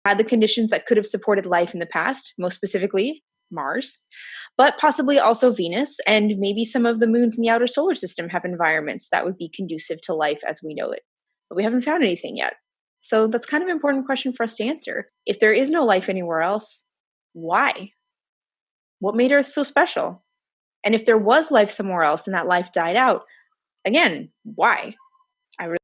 had the conditions that could have supported life in the past, most specifically Mars, but possibly also Venus, and maybe some of the moons in the outer solar system have environments that would be conducive to life as we know it. But we haven't found anything yet. So that's kind of an important question for us to answer. If there is no life anywhere else, why? What made Earth so special? And if there was life somewhere else and that life died out, again, why? I really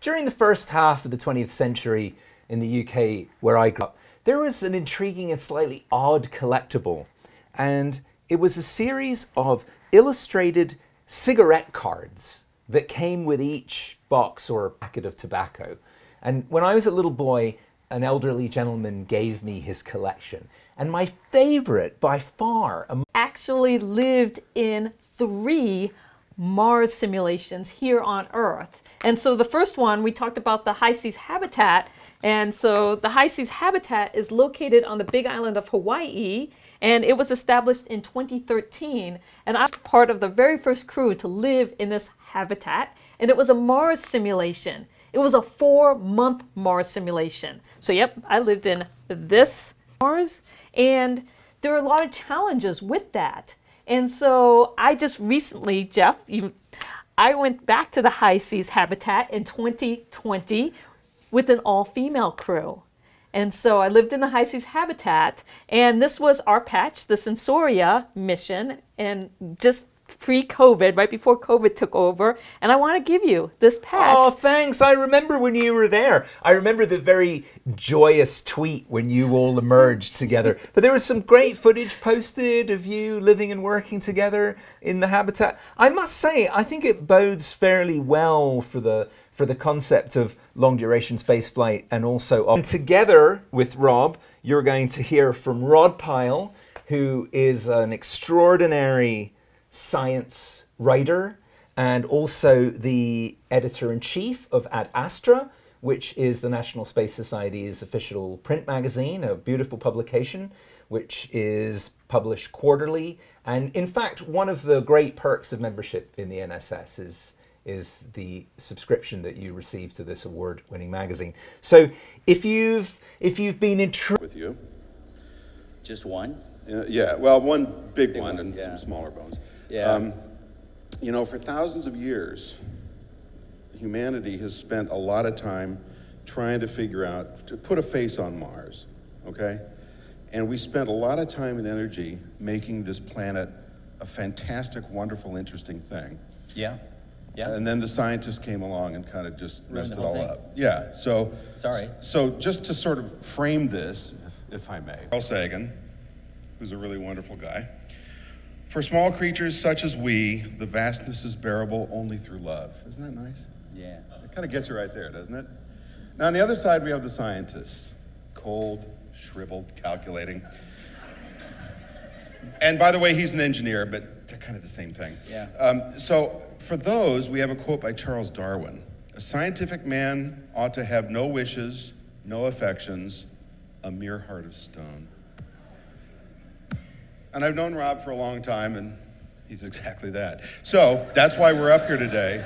During the first half of the 20th century in the UK, where I grew up, there was an intriguing and slightly odd collectible. And it was a series of illustrated cigarette cards that came with each box or packet of tobacco. And when I was a little boy, an elderly gentleman gave me his collection. And my favorite by far actually lived in 3 Mars simulations here on Earth. And so the first one, we talked about the high seas habitat. And so the high seas habitat is located on the big island of Hawaii, and it was established in 2013. And I was part of the very first crew to live in this habitat. And it was a Mars simulation. It was a 4-month Mars simulation. So yep, I lived in this Mars. And there are a lot of challenges with that. And so I just recently, Jeff, I went back to the high seas habitat in 2020 with an all-female crew. And so I lived in the high seas habitat, and this was our patch, the Sensoria mission, and just pre-COVID, right before COVID took over. And I want to give you this patch. Oh, thanks. I remember when you were there. I remember the very joyous tweet when you all emerged together. But there was some great footage posted of you living and working together in the habitat. I must say, I think it bodes fairly well for the concept of long duration spaceflight, and also and together with Rob, you're going to hear from Rod Pyle, who is an extraordinary science writer and also the editor-in-chief of Ad Astra, which is the National Space Society's official print magazine, a beautiful publication which is published quarterly. And in fact, one of the great perks of membership in the NSS is the subscription that you receive to this award-winning magazine. So if you've been intrigued with you, just one? yeah, well, one big one and some smaller bones. Yeah. You know, for thousands of years, humanity has spent a lot of time trying to figure out, to put a face on Mars, okay? And we spent a lot of time and energy making this planet a fantastic, wonderful, interesting thing. Yeah. Yeah. And then the scientists came along and kind of just messed it all thing. up. Yeah, so... Sorry. So just to sort of frame this, if I may, Carl Sagan, who's a really wonderful guy, for small creatures such as we, the vastness is bearable only through love. Isn't that nice? Yeah. It kind of gets you right there, doesn't it? Now, on the other side, we have the scientists. Cold, shriveled, calculating. And by the way, he's an engineer, but they're kind of the same thing. Yeah. So for those, we have a quote by Charles Darwin. A scientific man ought to have no wishes, no affections, a mere heart of stone. And I've known Rob for a long time, and he's exactly that. So that's why we're up here today.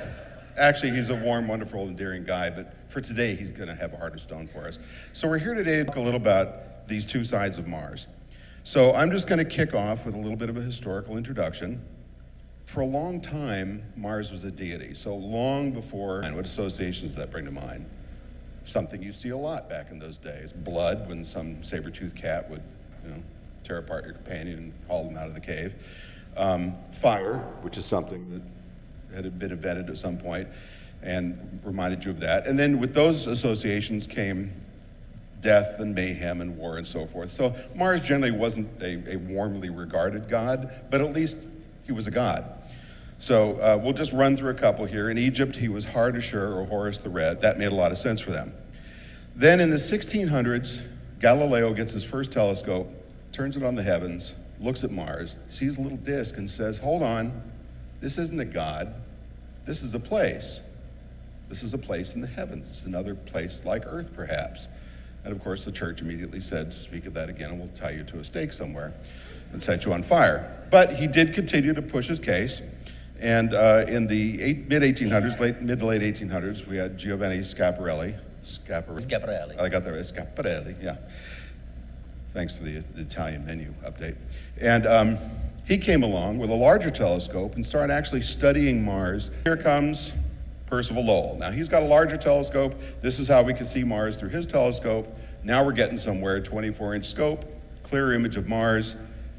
Actually, he's a warm, wonderful, endearing guy, but for today, he's going to have a heart of stone for us. So we're here today to talk a little about these two sides of Mars. So I'm just going to kick off with a little bit of a historical introduction. For a long time, Mars was a deity. So long before, and what associations does that bring to mind? Something you see a lot back in those days. Blood, when some saber-toothed cat would, tear apart your companion and haul them out of the cave. Fire, which is something that had been invented at some point and reminded you of that. And then with those associations came death and mayhem and war and so forth. So Mars generally wasn't a warmly regarded god, but at least he was a god. So we'll just run through a couple here. In Egypt, he was Hardashur, or Horus the Red. That made a lot of sense for them. Then in the 1600s, Galileo gets his first telescope, turns it on the heavens, looks at Mars, sees a little disk and says, hold on, this isn't a god, this is a place. This is a place in the heavens. It's another place like Earth, perhaps. And of course, the church immediately said, speak of that again and we'll tie you to a stake somewhere and set you on fire. But he did continue to push his case. And in the mid-1800s, mid to late 1800s, we had Giovanni Schiaparelli. Schiaparelli. I got that right, Schiaparelli, yeah. Thanks to the Italian menu update. And he came along with a larger telescope and started actually studying Mars. Here comes Percival Lowell. Now he's got a larger telescope. This is how we can see Mars through his telescope. Now we're getting somewhere, 24-inch scope, clear image of Mars.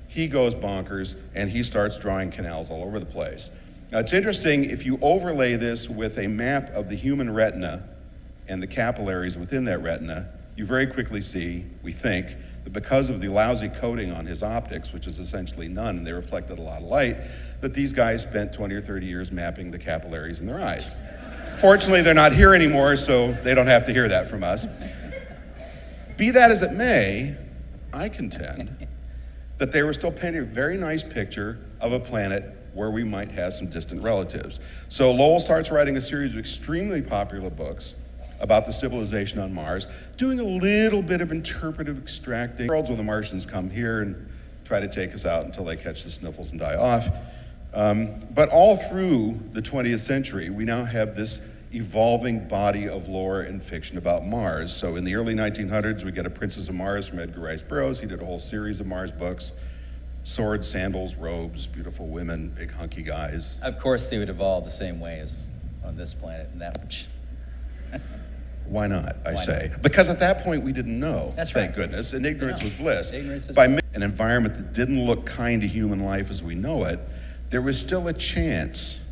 He goes bonkers and he starts drawing canals all over the place. Now it's interesting, if you overlay this with a map of the human retina and the capillaries within that retina, you very quickly see, we think, that because of the lousy coating on his optics, which is essentially none, and they reflected a lot of light, that these guys spent 20 or 30 years mapping the capillaries in their eyes. Fortunately, they're not here anymore, so they don't have to hear that from us. Be that as it may, I contend that they were still painting a very nice picture of a planet where we might have some distant relatives. So Lowell starts writing a series of extremely popular books about the civilization on Mars, doing a little bit of interpretive extracting. Worlds where the Martians come here and try to take us out until they catch the sniffles and die off. But all through the 20th century, we now have this evolving body of lore and fiction about Mars. So in the early 1900s, we get A Princess of Mars from Edgar Rice Burroughs. He did a whole series of Mars books. Swords, sandals, robes, beautiful women, big hunky guys. Of course, they would evolve the same way as on this planet, and that which. Why not, I Why say? not? Because at that point, we didn't know. That's thank right. goodness, and ignorance was bliss. Ignorance is By bliss. an environment that didn't look kind to human life as we know it, there was still a chance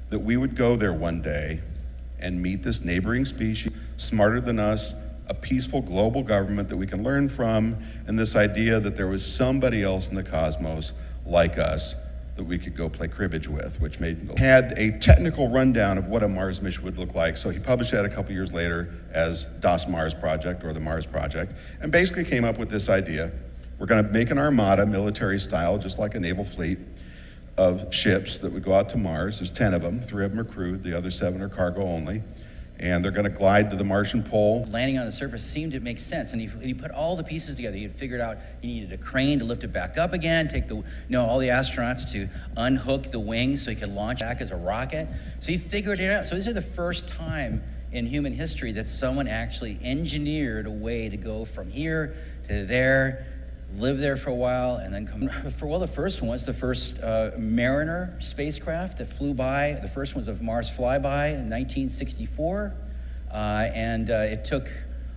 that we would go there one day and meet this neighboring species, smarter than us, a peaceful global government that we can learn from, and this idea that there was somebody else in the cosmos like us that we could go play cribbage with, which had a technical rundown of what a Mars mission would look like. So he published that a couple years later as Das Mars Project, or the Mars Project, and basically came up with this idea. We're gonna make an armada, military style, just like a naval fleet, of ships that would go out to Mars. There's 10 of them, 3 of them are crewed, the other 7 are cargo only. And they're gonna glide to the Martian pole. Landing on the surface seemed to make sense, and he put all the pieces together. He had figured out he needed a crane to lift it back up again, take all the astronauts to unhook the wings so he could launch back as a rocket. So he figured it out. So this is the first time in human history that someone actually engineered a way to go from here to there, live there for a while, and then come. The first one was the first Mariner spacecraft that flew by. The first one was a Mars flyby in 1964, and it took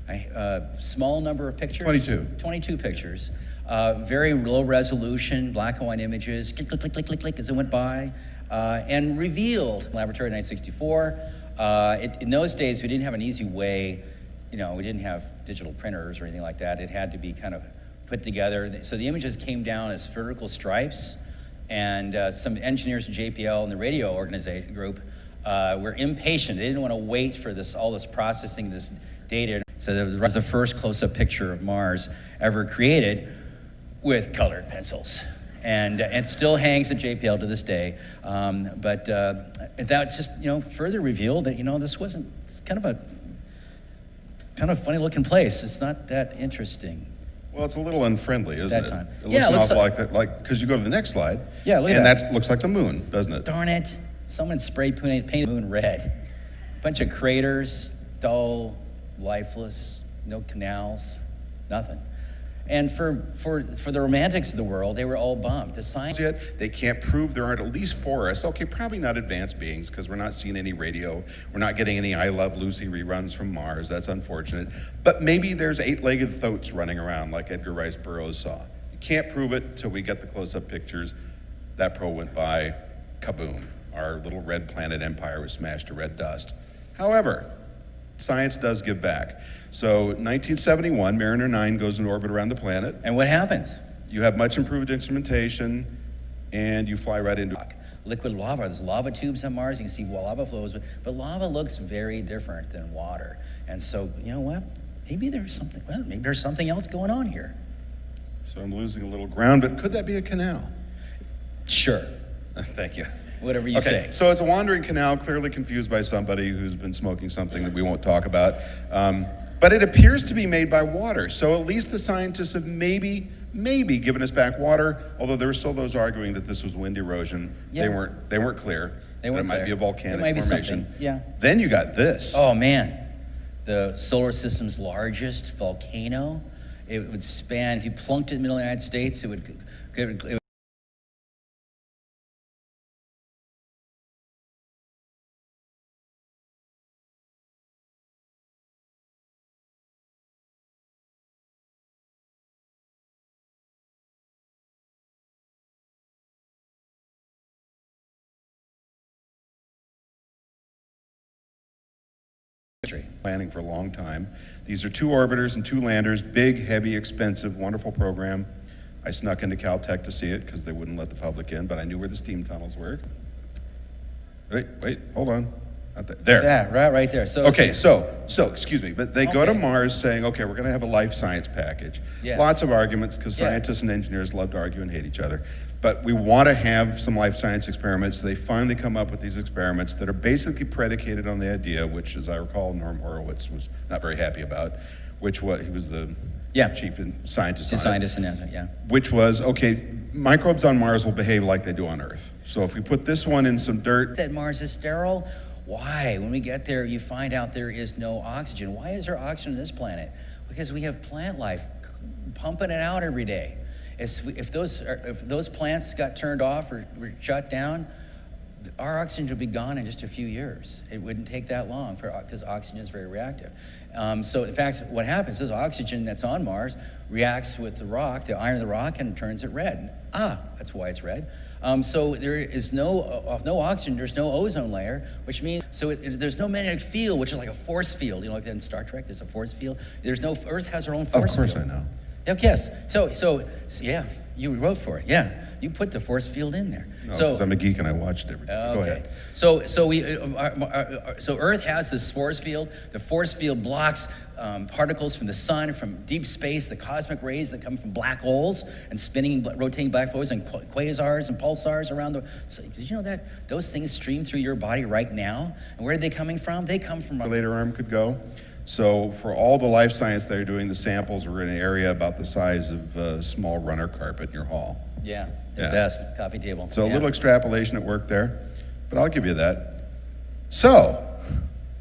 a small number of pictures. 22 pictures. Very low resolution, black and white images, click, click, click, click, click, click, as it went by, and revealed laboratory in 1964. In those days, we didn't have an easy way, we didn't have digital printers or anything like that. It had to be kind of put together. So the images came down as vertical stripes, and some engineers at JPL and the radio organization group were impatient. They didn't want to wait for all this processing, this data. So that was the first close-up picture of Mars ever created with colored pencils. And it still hangs at JPL to this day. But that just, further revealed that, this wasn't, it's kind of funny looking place. It's not that interesting. Well, it's a little unfriendly, isn't it? Time. It looks an awful like that, because you go to the next slide. Yeah, look at and that. And that looks like the moon, doesn't it? Darn it. Someone painted the moon red. A bunch of craters, dull, lifeless, no canals, nothing. And for the romantics of the world, they were all bummed. The science Yet they can't prove there aren't at least for us. Okay, probably not advanced beings, because we're not seeing any radio. We're not getting any I Love Lucy reruns from Mars. That's unfortunate. But maybe there's 8-legged thoats running around like Edgar Rice Burroughs saw. You can't prove it till we get the close-up pictures. That pro went by, kaboom. Our little red planet empire was smashed to red dust. However, science does give back. So 1971, Mariner 9 goes in orbit around the planet. And what happens? You have much improved instrumentation, and you fly right into liquid lava. There's lava tubes on Mars. You can see lava flows, but lava looks very different than water. And so, you know what? Maybe there's something else going on here. So I'm losing a little ground, but could that be a canal? Sure. Thank you. Whatever you say. So it's a wandering canal, clearly confused by somebody who's been smoking something that we won't talk about. But it appears to be made by water. So at least the scientists have maybe given us back water, although there were still those arguing that this was wind erosion. Yeah. They weren't clear. They weren't that it might be a volcanic formation. Something. Yeah. Then you got this. Oh man, the solar system's largest volcano. It would span, if you plunked it in the middle of the United States, it would planning for a long time. These are 2 orbiters and 2 landers, big, heavy, expensive, wonderful program. I snuck into Caltech to see it because they wouldn't let the public in, but I knew where the steam tunnels were. Wait, hold on. Not there. Yeah, right there. So okay, so excuse me, but they go to Mars saying, okay, we're going to have a life science package. Yeah. Lots of arguments because scientists and engineers love to argue and hate each other. But we want to have some life science experiments. They finally come up with these experiments that are basically predicated on the idea, which, as I recall, Norm Horowitz was not very happy about, he was the chief scientist. The scientist in NASA, yeah. Which was, okay, microbes on Mars will behave like they do on Earth. So if we put this one in some dirt. That Mars is sterile? Why? When we get there, you find out there is no oxygen. Why is there oxygen on this planet? Because we have plant life pumping it out every day. If those plants got turned off or were shut down, our oxygen would be gone in just a few years. It wouldn't take that long because oxygen is very reactive. So in fact, what happens is oxygen that's on Mars reacts with the rock, the iron of the rock, and turns it red. That's why it's red. So there is no oxygen, there's no ozone layer, which means, there's no magnetic field, which is like a force field. Like in Star Trek, there's a force field. Earth has her own force field. Of course I know. Yes. So yeah, you wrote for it. Yeah, you put the force field in there. No, because I'm a geek and I watched everything. Go ahead. So Earth has this force field. The force field blocks particles from the sun, from deep space, the cosmic rays that come from black holes and rotating black holes and quasars and pulsars around the. So did you know that those things stream through your body right now? And where are they coming from? They come from. Later arm could go. So for all the life science they're doing, the samples were in an area about the size of a small runner carpet in your hall. Yeah, the best coffee table. So a little extrapolation at work there, but I'll give you that. So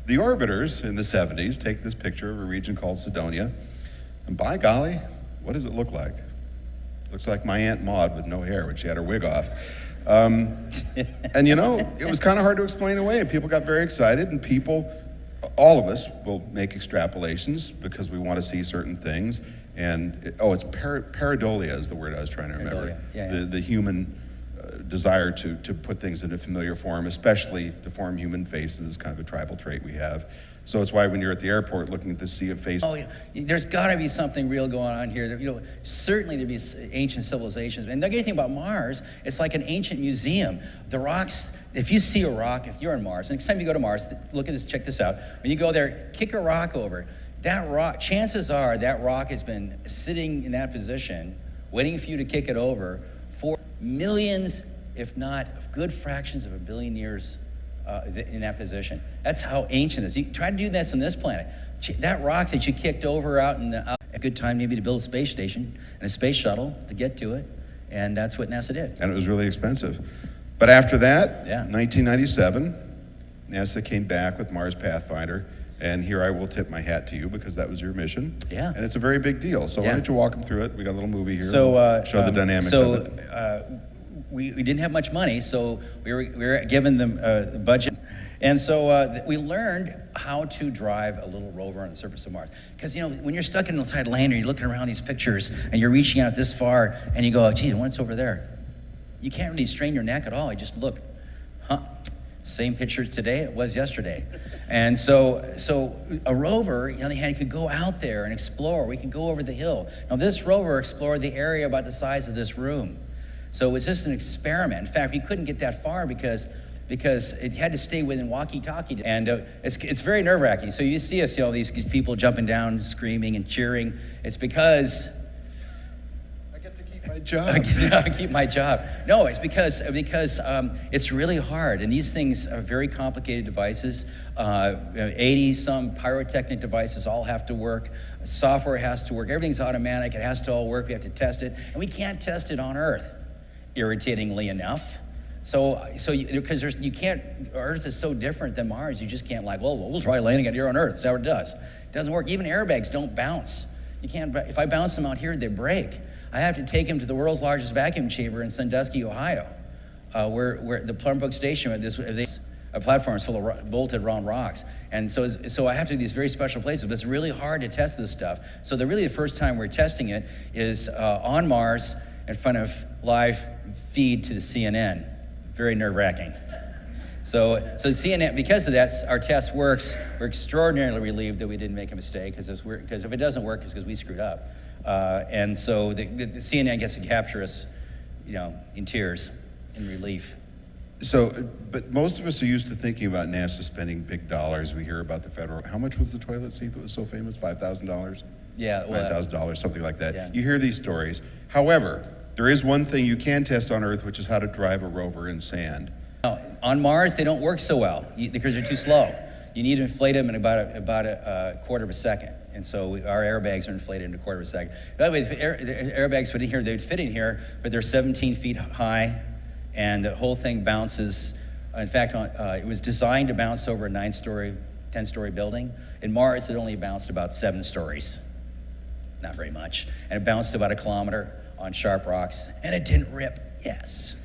the orbiters in the 70s take this picture of a region called Cydonia, and by golly, what does it look like? Looks like my Aunt Maud with no hair when she had her wig off. And it was kind of hard to explain away, and people got very excited, and all of us will make extrapolations because we want to see certain things. And it's pareidolia is the word I was trying to remember. The human desire to put things into familiar form, especially to form human faces, kind of a tribal trait we have. So it's why when you're at the airport looking at the sea of faces. Oh, there's got to be something real going on here. Certainly there'd be ancient civilizations. And the great thing about Mars, it's like an ancient museum. The rocks, if you see a rock, if you're on Mars, next time you go to Mars, look at this, check this out. When you go there, kick a rock over. that rock, chances are that rock has been sitting in that position, waiting for you to kick it over for millions, if not good fractions of a billion years in that position. That's how ancient it is. You try to do this on this planet. That rock that you kicked over out in a good time maybe to build a space station and a space shuttle to get to it, and that's what NASA did. And it was really expensive. But after that, Yeah. 1997, NASA came back with Mars Pathfinder, and here I will tip my hat to you because that was your mission. Yeah. And it's a very big deal. So why Yeah. don't you walk them through it? We got a little movie here. So show the dynamics of it. We didn't have much money, so we were given the budget, and so we learned how to drive a little rover on the surface of Mars. Because when you're stuck inside lander, you're looking around these pictures, and you're reaching out this far, and you go, "Geez, what's over there?" You can't really strain your neck at all. You just look, same picture today it was yesterday. And so a rover, on the hand, could go out there and explore. We could go over the hill. Now this rover explored the area about the size of this room. So it was just an experiment. In fact, we couldn't get that far because it had to stay within walkie-talkie. And it's very nerve-wracking. So you see us, these people jumping down, screaming and cheering. It's because I get to keep my job. I keep my job. No, it's because it's really hard, and these things are very complicated devices. 80-some pyrotechnic devices all have to work. Software has to work. Everything's automatic. It has to all work. We have to test it, and we can't test it on Earth, irritatingly enough. Because you can't. Earth is so different than Mars. You just can't we'll try landing it here on Earth. That's how it does. It doesn't work. Even airbags don't bounce. You can't. If I bounce them out here, they break. I have to take him to the world's largest vacuum chamber in Sandusky, Ohio, where the Plum Brook Station, a platform is full of bolted round rocks. And so I have to do these very special places, but it's really hard to test this stuff. So the first time we're testing it is on Mars in front of live feed to the CNN. Very nerve-wracking. So CNN, because of that, our test works. We're extraordinarily relieved that we didn't make a mistake, because if it doesn't work, it's because we screwed up. And so the CNN gets to capture us, in tears, in relief. So, but most of us are used to thinking about NASA spending big dollars. We hear about the federal. How much was the toilet seat that was so famous? $5,000? Yeah. $5,000, something like that. Yeah. You hear these stories. However, there is one thing you can test on Earth, which is how to drive a rover in sand. Now, on Mars, they don't work so well because they're too slow. You need to inflate them in about a quarter of a second. And so our airbags are inflated in a quarter of a second. By the way, the airbags fit in here, they'd fit in here, but they're 17 feet high, and the whole thing bounces. In fact, it was designed to bounce over a 9-story, 10-story building. In Mars, it only bounced about 7 stories. Not very much. And it bounced about 1 kilometer on sharp rocks, and it didn't rip. Yes.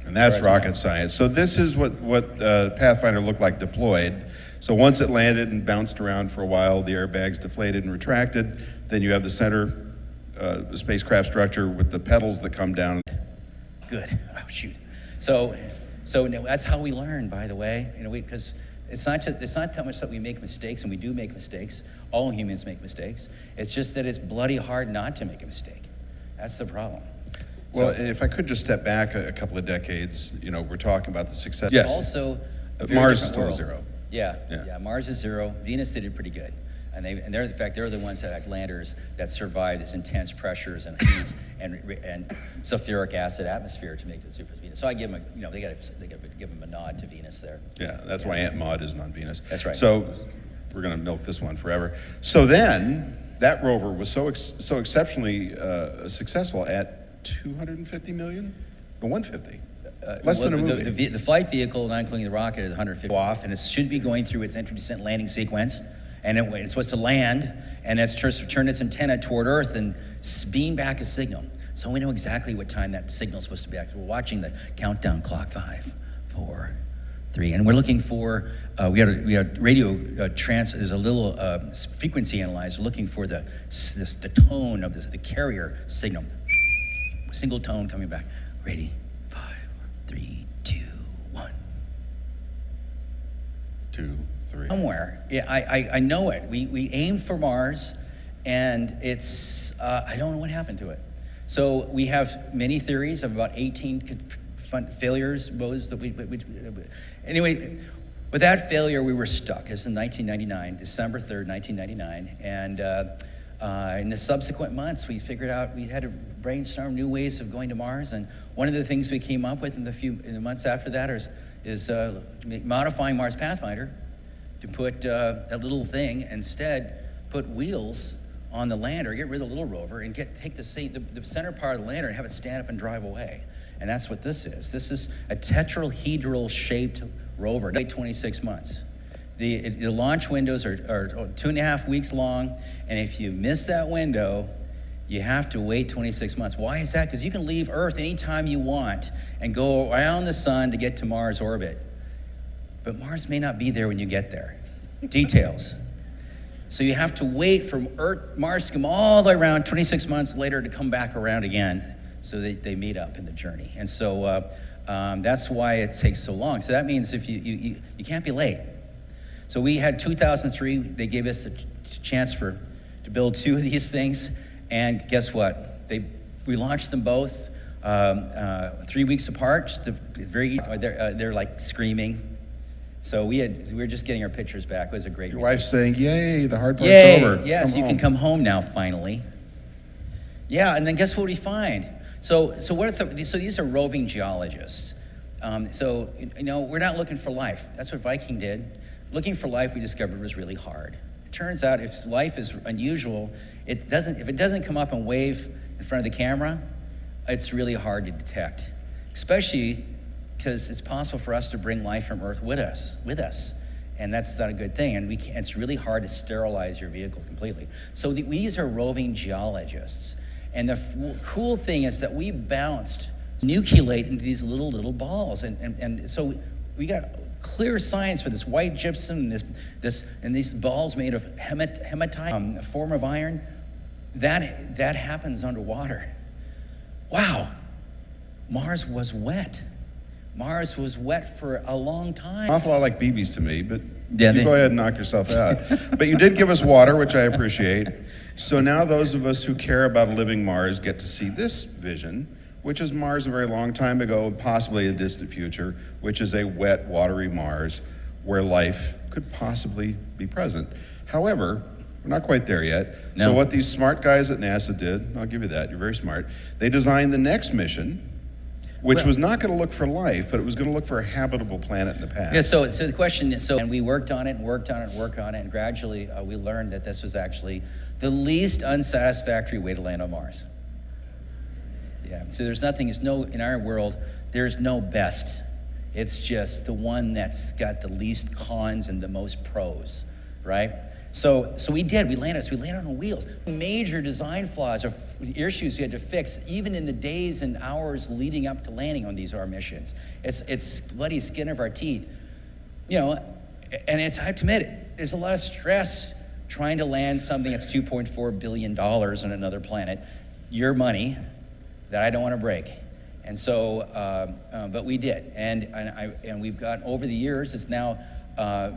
And that's rocket science. So this is what Pathfinder looked like deployed. So once it landed and bounced around for a while, the airbags deflated and retracted. Then you have the center spacecraft structure with the pedals that come down. Good. Oh, shoot. So that's how we learn, by the way. Because it's not that much that we make mistakes, and we do make mistakes. All humans make mistakes. It's just that it's bloody hard not to make a mistake. That's the problem. Well, if I could just step back a couple of decades, we're talking about the success. Yes. Also, Mars is different still world. zero. Yeah. Mars is zero. Venus, they did pretty good. And they're, in fact, they're the ones that have landers that survive this intense pressures and heat and sulfuric acid atmosphere to make it super Venus. So I give them they got to give them a nod to Venus there. Yeah, that's why Aunt Maud isn't on Venus. That's right. So we're going to milk this one forever. So then that rover was so exceptionally successful at 250 million, or 150. Less than a movie. The flight vehicle, not including the rocket, is 150 off, and it should be going through its entry, descent, landing sequence. And it's supposed to land, and it's supposed to turn its antenna toward Earth and beam back a signal. So we know exactly what time that signal is supposed to be back. We're watching the countdown clock, 5, 4, 3, and we're looking for. We had radio there's a little frequency analyzer looking for the tone of the carrier signal. A single tone coming back. Ready, 5, 3, 2, 1. 2, 3. Somewhere, yeah, I know it. We aimed for Mars, and it's I don't know what happened to it. So we have many theories of about 18 failures. Anyway, With that failure, we were stuck. It was in 1999, December 3rd, 1999. And in the subsequent months, we figured out we had to brainstorm new ways of going to Mars. And one of the things we came up with in the months after that is modifying Mars Pathfinder to put that little thing, instead put wheels on the lander, get rid of the little rover, and take the center part of the lander and have it stand up and drive away. And that's what this is. This is a tetrahedral shaped rover. 26 months. The launch windows are 2.5 weeks long, and if you miss that window, you have to wait 26 months. Why is that? Because you can leave Earth anytime you want and go around the sun to get to Mars orbit. But Mars may not be there when you get there. Details. So you have to wait for Mars to come all the way around 26 months later to come back around again, so they meet up in the journey. And so that's why it takes so long. So that means if you can't be late. So we had 2003, they gave us a chance to build 2 of these things, and guess what? We launched them both 3 weeks apart. They're like screaming. So we were just getting our pictures back. It was a great. Your wife's saying, "Yay, the hard part's Yay, over." Yes, you can come home now finally. Yeah, and then guess what we find? So these are roving geologists. We're not looking for life. That's what Viking did. Looking for life, we discovered, was really hard. It turns out if life is unusual, if it doesn't come up and wave in front of the camera, it's really hard to detect, especially because it's possible for us to bring life from Earth with us. And that's not a good thing. And it's really hard to sterilize your vehicle completely. So these are roving geologists. And the cool thing is that we nucleate into these little balls. And so we got clear signs for this white gypsum and these balls made of hematite, a form of iron. That happens underwater. Wow, Mars was wet. Mars was wet for a long time. An awful lot like BBs to me, but Yeah, you go ahead and knock yourself out. But you did give us water, which I appreciate. So now those of us who care about a living Mars get to see this vision, which is Mars a very long time ago, possibly a distant future, which is a wet, watery Mars where life could possibly be present. However, we're not quite there yet. No. So what these smart guys at NASA did, I'll give you that, you're very smart, they designed the next mission, which was not going to look for life, but it was going to look for a habitable planet in the past. Yeah, so the question is, and we worked on it, and gradually we learned that this was actually the least unsatisfactory way to land on Mars. Yeah, so in our world, there's no best. It's just the one that's got the least cons and the most pros, right? So we landed on wheels. Major design flaws or issues we had to fix, even in the days and hours leading up to landing on our missions. It's bloody skin of our teeth, and I have to admit, there's a lot of stress trying to land something that's $2.4 billion on another planet, your money, that I don't want to break. And so, but we did, and we've got over the years. It's now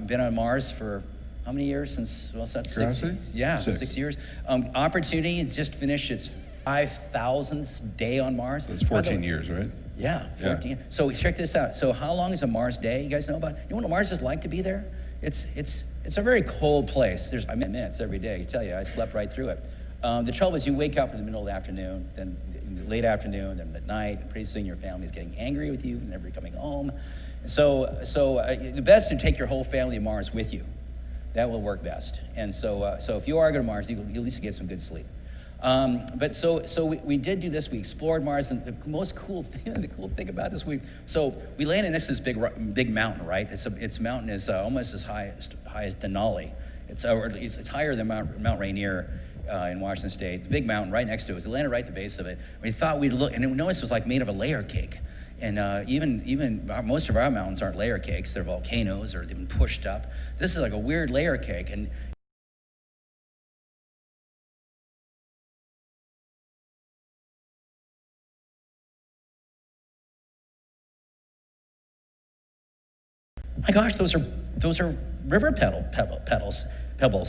been on Mars for. How many years since, that's Curiosity? 6 years. 6 years. Opportunity has just finished its 5,000th day on Mars. That's 14 years, right? Yeah, 14. Yeah. So check this out. So how long is a Mars day? You guys know about? You know what Mars is like to be there? It's a very cold place. I'm in minutes every day. I tell you, I slept right through it. The trouble is you wake up in the middle of the afternoon, then in the late afternoon, then at night, and pretty soon your family's getting angry with you, never coming home. So the best is to take your whole family to Mars with you. That will work best. And so if you are going to Mars, you at least get some good sleep. But we did do this. We explored Mars, and the cool thing about this, so we landed next to this big mountain, right? Its mountain is almost as high as Denali. It's higher than Mount Rainier in Washington State. It's a big mountain right next to us. We landed right at the base of it. We thought we'd look, and we noticed it was like made of a layer cake. And even most of our mountains aren't layer cakes. They're volcanoes, or they've been pushed up. This is like a weird layer cake. And my gosh, those are river pebbles,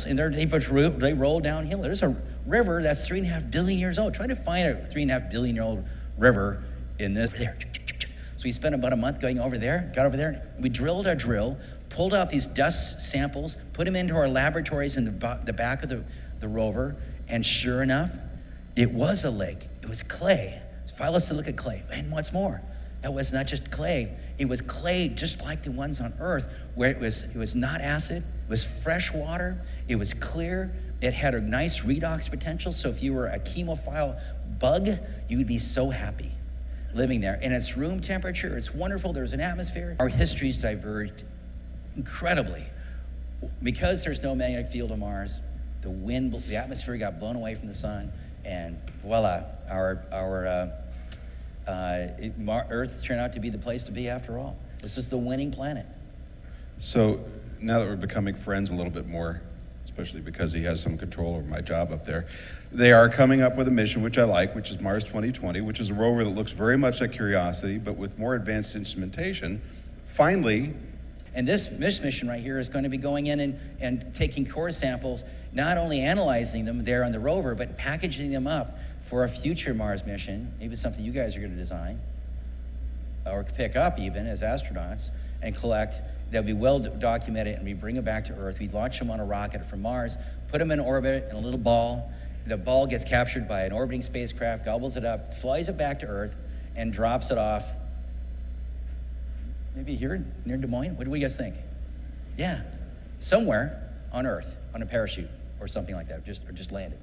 and they roll downhill. There's a river that's 3.5 billion years old. Try to find a 3.5 billion year old river in this. There. So we spent about a month going over there, got over there, we drilled our drill, pulled out these dust samples, put them into our laboratories in the back of the rover, and sure enough, it was a lake. It was clay. Phyllosilicate clay. And what's more, that was not just clay, it was clay just like the ones on Earth, where it was not acid, it was fresh water, it was clear, it had a nice redox potential, so if you were a chemophile bug, you would be so happy living there. And it's room temperature, it's wonderful, there's an atmosphere. Our histories diverged incredibly. Because there's no magnetic field on Mars, the atmosphere got blown away from the sun, and voila, Earth turned out to be the place to be after all. This was the winning planet. So now that we're becoming friends a little bit more, especially because he has some control over my job up there, they are coming up with a mission, which I like, which is Mars 2020, which is a rover that looks very much like Curiosity, but with more advanced instrumentation. Finally, and this mission right here is going to be going in and taking core samples, not only analyzing them there on the rover, but packaging them up for a future Mars mission, maybe something you guys are going to design, or pick up even as astronauts, and collect. They'll be well documented, and we bring them back to Earth. We launch them on a rocket from Mars, put them in orbit in a little ball. The ball gets captured by an orbiting spacecraft, gobbles it up, flies it back to Earth, and drops it off. Maybe here near Des Moines? What do you guys think? Yeah, somewhere on Earth, on a parachute or something like that, just landed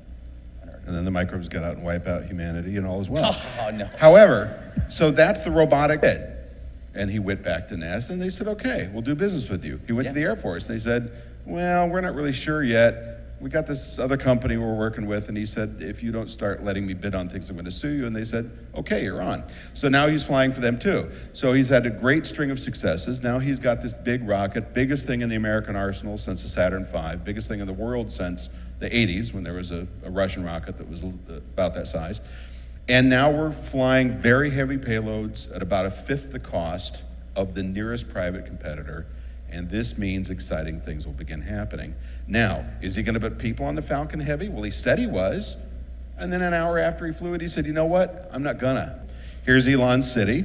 on Earth. and then the microbes get out and wipe out humanity and all as well. Oh, no. However, so that's the robotic bit. And he went back to NASA, and they said, okay, we'll do business with you. He went to the Air Force. They said, well, we're not really sure yet. We got this other company we're working with, and he said, if you don't start letting me bid on things, I'm going to sue you. And they said, okay, you're on. So now he's flying for them too. So he's had a great string of successes. Now he's got this big rocket, biggest thing in the American arsenal since the Saturn V, biggest thing in the world since the 80s when there was a Russian rocket that was about that size. And now we're flying very heavy payloads at about a fifth the cost of the nearest private competitor. And this means exciting things will begin happening. Now, is he going to put people on the Falcon Heavy? Well, he said he was. And then an hour after he flew it, he said, you know what? I'm not gonna. Here's Elon's city.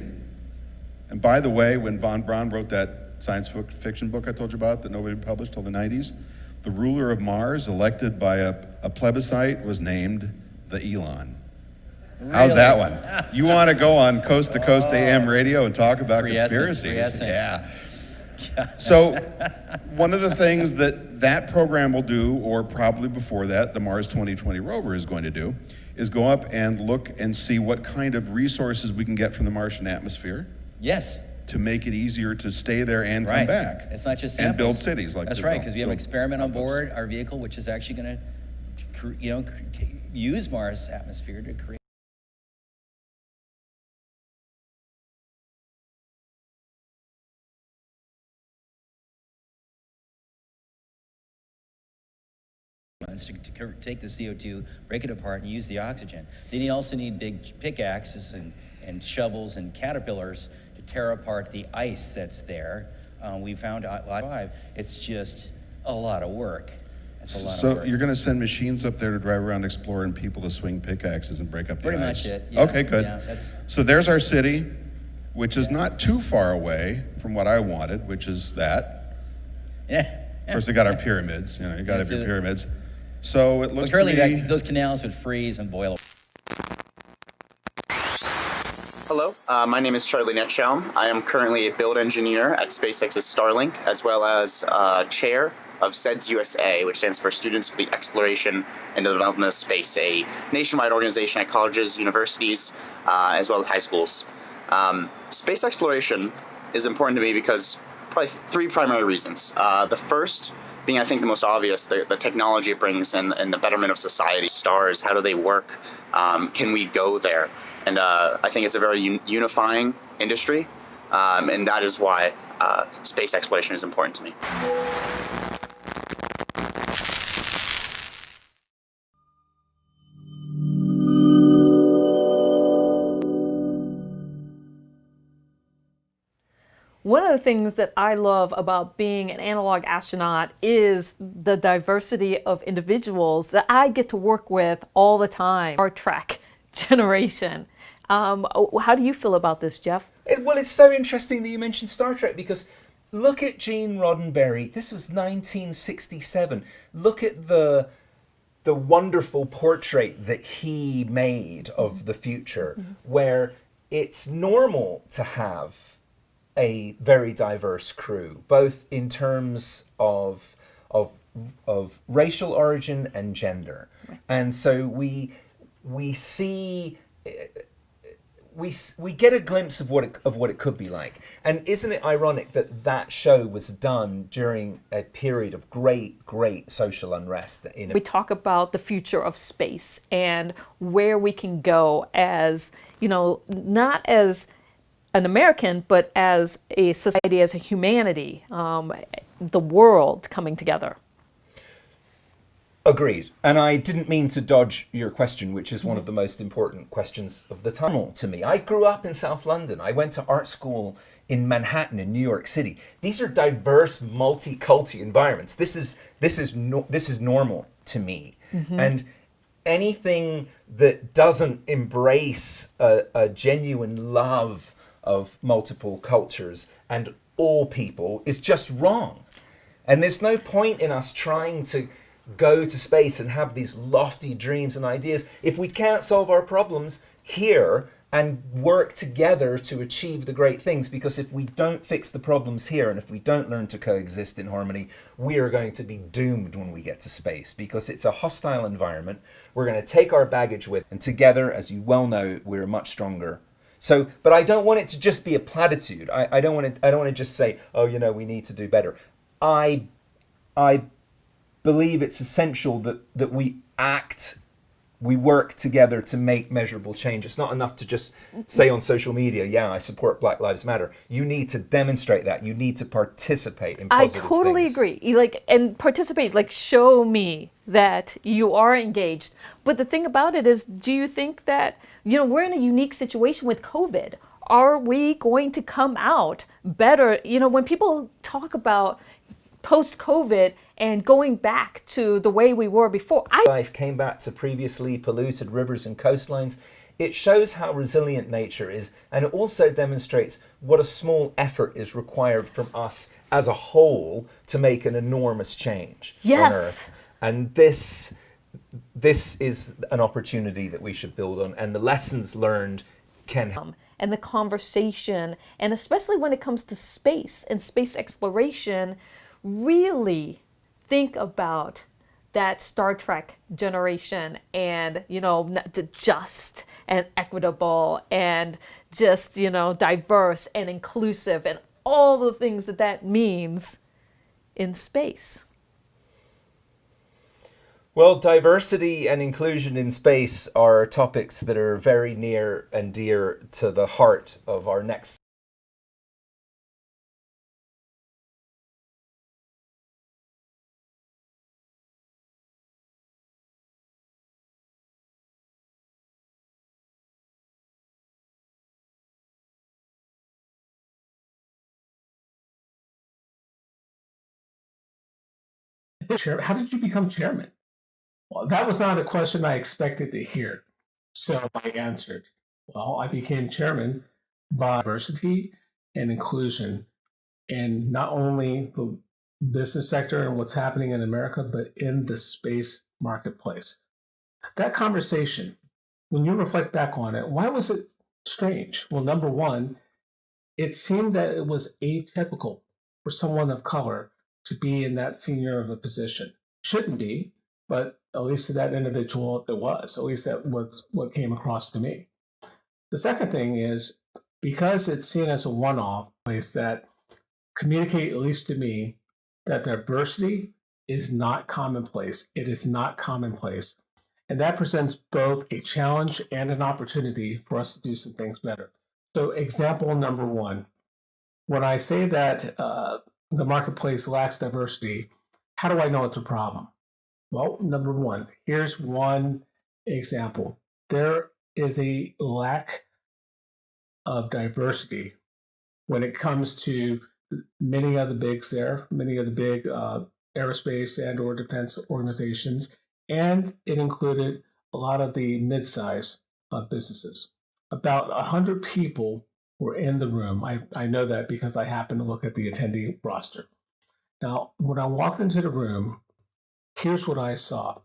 And by the way, when von Braun wrote that science fiction book I told you about that nobody published till the 90s, the ruler of Mars, elected by a plebiscite, was named the Elon. Really? How's that one? You want to go on Coast to Coast AM radio and talk about conspiracies? Yeah. So one of the things that program will do, or probably before that, the Mars 2020 rover is going to do, is go up and look and see what kind of resources we can get from the Martian atmosphere. Yes. To make it easier to stay there and come back. It's not just samples. And build cities like that's right, because we have an experiment on board our vehicle, which is actually going to, use Mars atmosphere to create. To take the CO2, break it apart, and use the oxygen. Then you also need big pickaxes and shovels and caterpillars to tear apart the ice that's there. We found out live. It's just a lot of work. It's a lot of work. You're going to send machines up there to drive around, explore, and people to swing pickaxes and break up the ice? Pretty much it. Yeah. Okay, good. Yeah, so there's our city, which is not too far away from what I wanted, which is that. Yeah. Of course, we got our pyramids. You got to have your pyramids. So it looks apparently to me... those canals would freeze and boil. Hello, my name is Charlie Netschelm. I am currently a build engineer at SpaceX's Starlink, as well as chair of SEDS USA, which stands for Students for the Exploration and the Development of Space, a nationwide organization at colleges, universities, as well as high schools. Space exploration is important to me because probably three primary reasons. The first being, I think, the most obvious, the technology it brings and the betterment of society. Stars, how do they work? Can we go there? And I think it's a very unifying industry, and that is why space exploration is important to me. One of the things that I love about being an analog astronaut is the diversity of individuals that I get to work with all the time. Star Trek generation. How do you feel about this, Jeff? Well, it's so interesting that you mentioned Star Trek because look at Gene Roddenberry. This was 1967. Look at the wonderful portrait that he made of the future, where it's normal to have a very diverse crew, both in terms of racial origin and gender, and so we see we get a glimpse of what it could be like. And isn't it ironic that that show was done during a period of great social unrest in We talk about the future of space and where we can go as, not as an American, but as a society, as a humanity, the world coming together. Agreed. And I didn't mean to dodge your question, which is one of the most important questions of the time to me. I grew up in South London. I went to art school in Manhattan, in New York City. These are diverse, multi-culti environments. This is normal to me. And anything that doesn't embrace a genuine love of multiple cultures and all people is just wrong. And there's no point in us trying to go to space and have these lofty dreams and ideas if we can't solve our problems here and work together to achieve the great things. Because if we don't fix the problems here and if we don't learn to coexist in harmony, we are going to be doomed when we get to space, because it's a hostile environment. We're going to take our baggage with, and together, as you well know, we're much stronger. So, but I don't want it to just be a platitude. I don't want to just say, oh, we need to do better. I believe it's essential that we work together to make measurable change. It's not enough to just say on social media, yeah, I support Black Lives Matter. You need to demonstrate that. You need to participate in positive I totally things. agree. And participate, show me that you are engaged. But the thing about it is, do you think that, we're in a unique situation with COVID? Are we going to come out better? When people talk about post-COVID and going back to the way we were before. Life came back to previously polluted rivers and coastlines. It shows how resilient nature is, and it also demonstrates what a small effort is required from us as a whole to make an enormous change on Earth. And this is an opportunity that we should build on, and the lessons learned can help. And the conversation, and especially when it comes to space and space exploration, really think about that Star Trek generation and, just and equitable and just, diverse and inclusive and all the things that means in space. Well, diversity and inclusion in space are topics that are very near and dear to the heart of our next How did you become chairman? Well, that was not a question I expected to hear. So I answered, well, I became chairman by diversity and inclusion in not only the business sector and what's happening in America, but in the space marketplace. That conversation, when you reflect back on it, why was it strange? Well, number one, it seemed that it was atypical for someone of color to be in that senior of a position. Shouldn't be, but at least to that individual it was. At least that was what came across to me. The second thing is, because it's seen as a one-off place that communicate, at least to me, that diversity is not commonplace. It is not commonplace. And that presents both a challenge and an opportunity for us to do some things better. So example number one, when I say that the marketplace lacks diversity, how do I know it's a problem? Well, number one, here's one example. There is a lack of diversity when it comes to many of the bigs there, many of the big aerospace and or defense organizations, and it included a lot of the mid-size businesses. About 100 people were in the room. I know that because I happened to look at the attendee roster. Now, when I walked into the room, here's what I saw.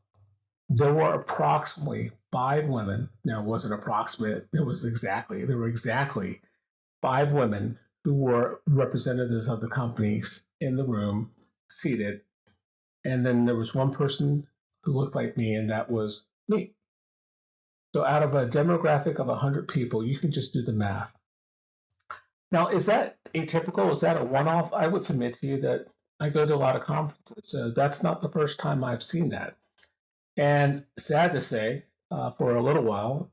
There were approximately 5 women. Now, it wasn't approximate, there were exactly 5 women who were representatives of the companies in the room, seated. And then there was one person who looked like me, and that was me. So out of a demographic of 100 people, you can just do the math. Now, is that atypical? Is that a one-off? I would submit to you that I go to a lot of conferences, so that's not the first time I've seen that. And sad to say, for a little while,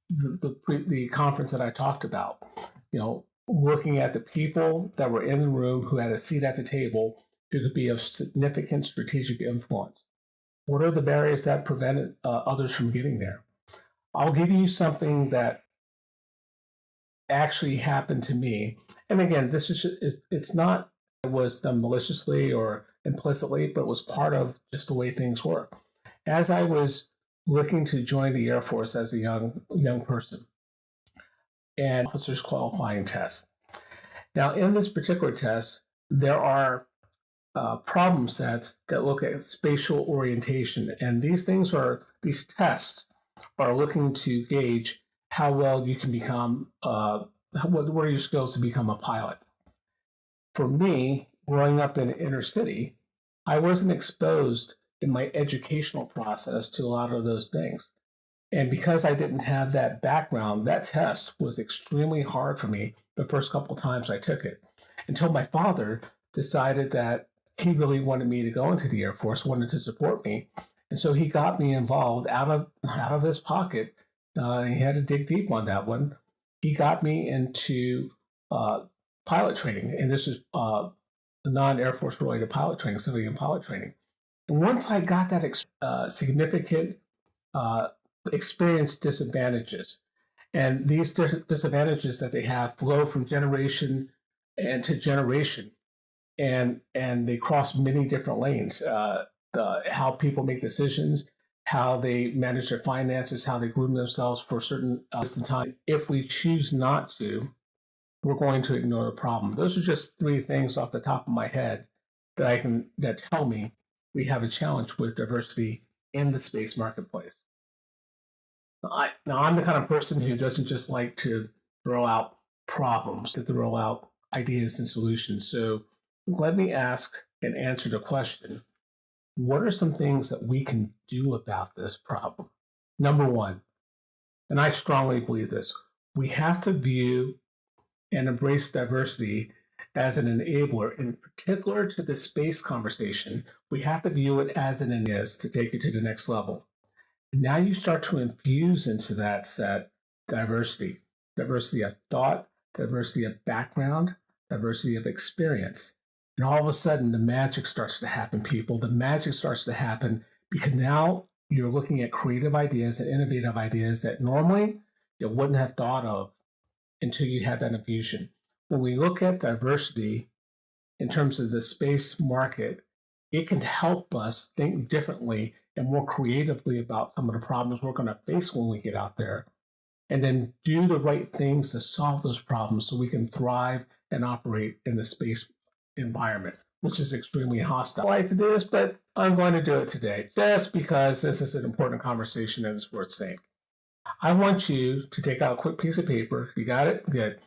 the conference that I talked about, looking at the people that were in the room who had a seat at the table who could be of significant strategic influence. What are the barriers that prevented others from getting there? I'll give you something that actually happened to me. And again, it's not it was done maliciously or implicitly, but it was part of just the way things work. As I was looking to join the Air Force as a young person, and officers qualifying test. Now, in this particular test, there are problem sets that look at spatial orientation, and these tests are looking to gauge how well you can become. What are your skills to become a pilot? For me, growing up in inner city, I wasn't exposed in my educational process to a lot of those things. And because I didn't have that background, that test was extremely hard for me the first couple of times I took it, until my father decided that he really wanted me to go into the Air Force, wanted to support me. And so he got me involved out of his pocket. He had to dig deep on that one. He got me into pilot training, and this is non-Air Force related pilot training, civilian pilot training. And once I got that significant experience disadvantages, and these disadvantages that they have flow from generation and to generation, and they cross many different lanes. How people make decisions, how they manage their finances, how they groom themselves for a certain time. If we choose not to, we're going to ignore the problem. Those are just 3 things off the top of my head that tell me we have a challenge with diversity in the space marketplace. Now, I'm the kind of person who doesn't just like to throw out problems, to throw out ideas and solutions. So let me ask and answer the question, what are some things that we can do about this problem? Number 1, and I strongly believe this, we have to view and embrace diversity as an enabler. In particular to the space conversation, we have to view it as an enabler to take it to the next level. Now you start to infuse into that set diversity of thought, diversity of background, diversity of experience. And all of a sudden, the magic starts to happen, people. The magic starts to happen because now you're looking at creative ideas and innovative ideas that normally you wouldn't have thought of until you had that infusion. When we look at diversity in terms of the space market, it can help us think differently and more creatively about some of the problems we're going to face when we get out there, and then do the right things to solve those problems so we can thrive and operate in the space environment, which is extremely hostile. I like to do this, but I'm going to do it today just because this is an important conversation and it's worth saying. I want you to take out a quick piece of paper. You got it? Good.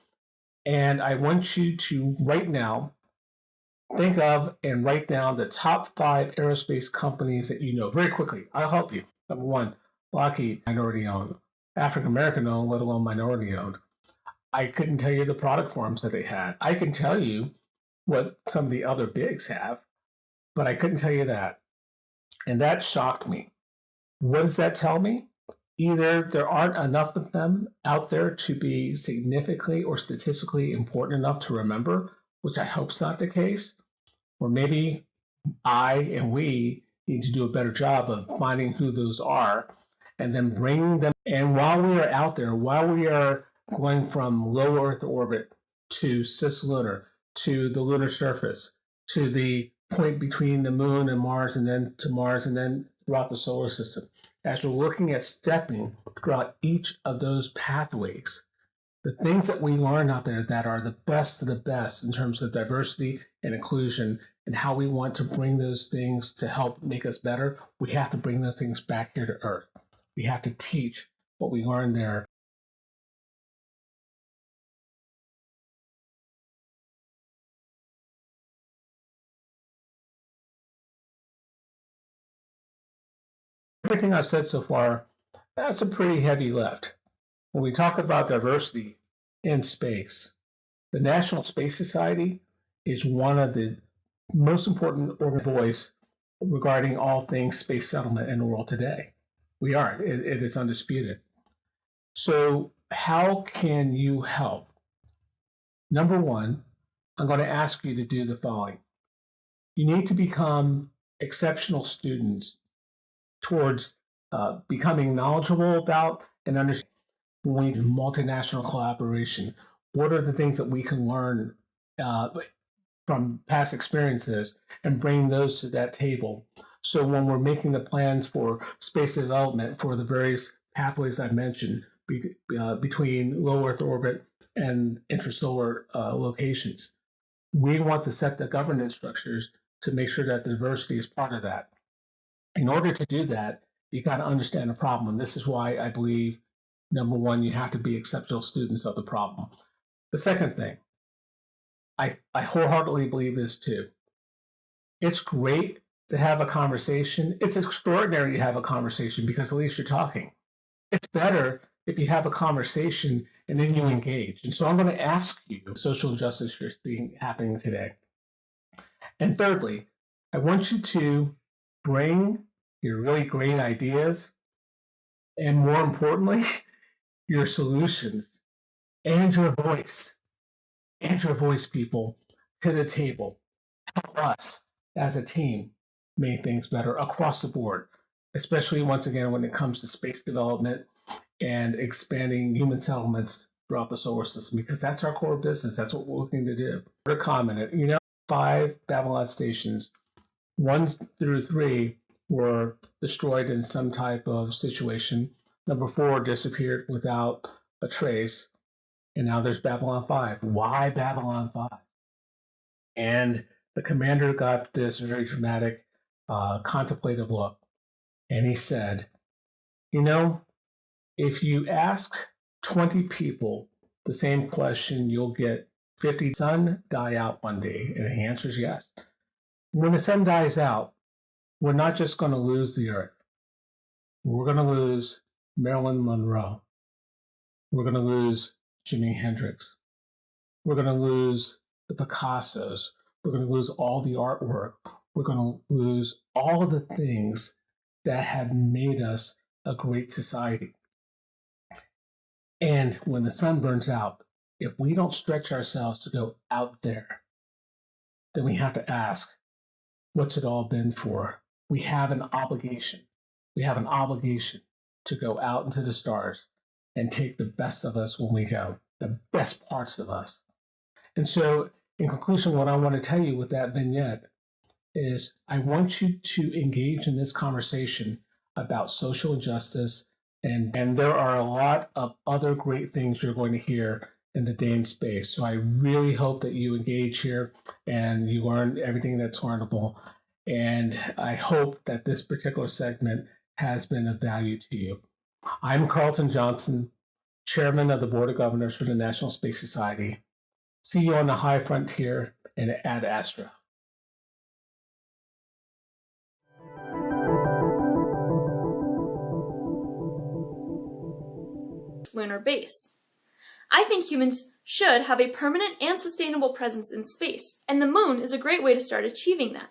And I want you to right now think of and write down the top 5 aerospace companies that you know very quickly. I'll help you. Number 1, Lockheed, minority owned. African American owned, let alone minority owned. I couldn't tell you the product forms that they had. I can tell you what some of the other bigs have, but I couldn't tell you that. And that shocked me. What does that tell me? Either there aren't enough of them out there to be significantly or statistically important enough to remember, which I hope is not the case, or maybe I and we need to do a better job of finding who those are and then bringing them. And while we are out there, while we are going from low Earth orbit to cislunar, to the lunar surface, to the point between the moon and Mars, and then to Mars, and then throughout the solar system, as we're looking at stepping throughout each of those pathways, The things that we learn out there that are the best of the best in terms of diversity and inclusion and how we want to bring those things to help make us better, we have to bring those things back here to Earth. We have to teach what we learned there. Everything I've said so far, that's a pretty heavy lift. When we talk about diversity in space, the National Space Society is one of the most important voice regarding all things space settlement in the world today. We are. It is undisputed. So how can you help? Number one, I'm going to ask you to do the following. You need to become exceptional students towards becoming knowledgeable about and understanding multinational collaboration. What are the things that we can learn from past experiences and bring those to that table? So when we're making the plans for space development for the various pathways I mentioned between low Earth orbit and intrasolar locations, we want to set the governance structures to make sure that diversity is part of that. In order to do that, you got to understand the problem. And this is why I believe, number one, you have to be exceptional students of the problem. The second thing, I wholeheartedly believe this too. It's great to have a conversation. It's extraordinary to have a conversation because at least you're talking. It's better if you have a conversation and then you engage. And so I'm going to ask you social justice you're seeing happening today. And thirdly, I want you to bring your really great ideas and, more importantly, your solutions and your voice, people, to the table. Help us as a team make things better across the board, especially once again when it comes to space development and expanding human settlements throughout the solar system, because that's our core business. That's what we're looking to do. We're commented, 5 Babylon stations, 1 through 3 were destroyed in some type of situation. Number 4 disappeared without a trace. And now there's Babylon 5. Why Babylon 5? And the commander got this very dramatic, contemplative look. And he said, if you ask 20 people the same question, you'll get 50. Sun die out one day? And the answer is yes. When the sun dies out, we're not just going to lose the Earth. We're going to lose Marilyn Monroe. We're going to lose Jimi Hendrix. We're going to lose the Picassos. We're going to lose all the artwork. We're going to lose all of the things that have made us a great society. And when the sun burns out, if we don't stretch ourselves to go out there, then we have to ask, what's it all been for? We have an obligation. We have an obligation to go out into the stars and take the best of us when we go, the best parts of us. And so, in conclusion, what I want to tell you with that vignette is I want you to engage in this conversation about social justice, and there are a lot of other great things you're going to hear in the day in space. So I really hope that you engage here and you learn everything that's learnable. And I hope that this particular segment has been of value to you. I'm Carlton Johnson, Chairman of the Board of Governors for the National Space Society. See you on the high frontier and Ad Astra. Lunar base. I think humans should have a permanent and sustainable presence in space, and the moon is a great way to start achieving that.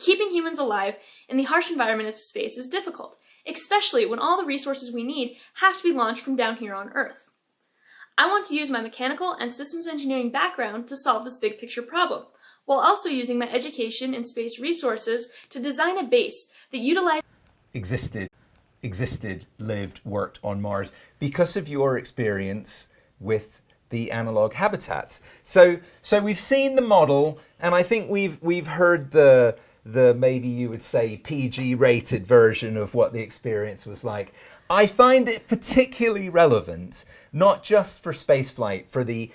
Keeping humans alive in the harsh environment of space is difficult, especially when all the resources we need have to be launched from down here on Earth. I want to use my mechanical and systems engineering background to solve this big picture problem, while also using my education in space resources to design a base that utilizes existed, lived, worked on Mars because of your experience with the analog habitats. So we've seen the model, and I think we've heard the maybe you would say PG rated version of what the experience was like. I find it particularly relevant, not just for spaceflight, for the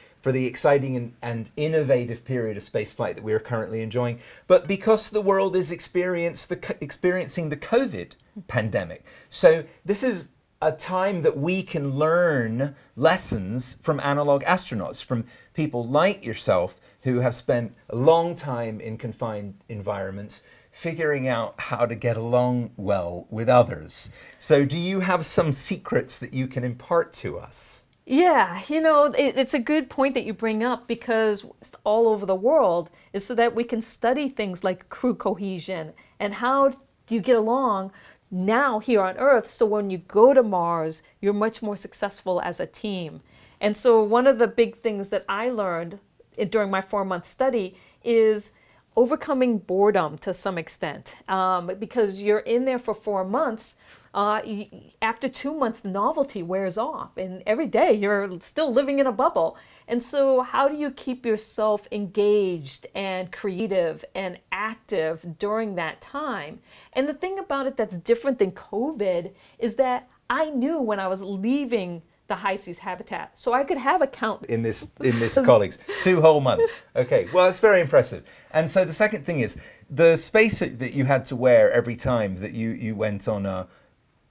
exciting and innovative period of spaceflight that we are currently enjoying, but because the world is experiencing the COVID pandemic. So this is a time that we can learn lessons from analog astronauts, from people like yourself who have spent a long time in confined environments, figuring out how to get along well with others. So do you have some secrets that you can impart to us? Yeah, it's a good point that you bring up, because all over the world is so that we can study things like crew cohesion and how do you get along now here on Earth, so when you go to Mars, you're much more successful as a team. And so one of the big things that I learned during my 4-month study is overcoming boredom to some extent, because you're in there for 4 months. After 2 months, the novelty wears off, and every day you're still living in a bubble. And so how do you keep yourself engaged and creative and active during that time? And the thing about it that's different than COVID is that I knew when I was leaving the high seas habitat, so I could have a count in this colleagues 2 whole months. Okay, well, it's very impressive. And so the second thing is the spacesuit that you had to wear every time that you went on a,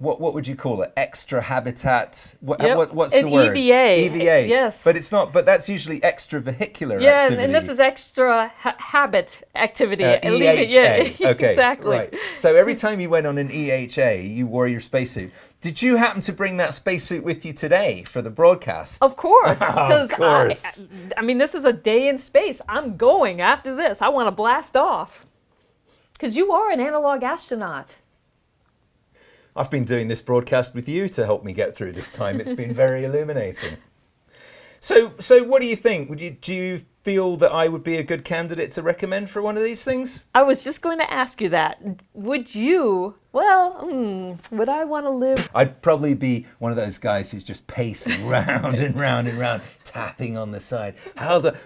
what would you call it? Extra habitat? What's the word? EVA. EVA. Yes. But it's not. But that's usually extravehicular activity. activity. And this is extra habit activity. EHA. Okay. Exactly. Right. So every time you went on an EHA, you wore your spacesuit. Did you happen to bring that spacesuit with you today for the broadcast? Of course. Of course. I mean, this is a day in space. I'm going after this. I want to blast off. Because you are an analog astronaut. I've been doing this broadcast with you to help me get through this time. It's been very illuminating. So what do you think? Do you feel that I would be a good candidate to recommend for one of these things? I was just going to ask you that. Would you? Well, would I want to live? I'd probably be one of those guys who's just pacing round and round and round, tapping on the side.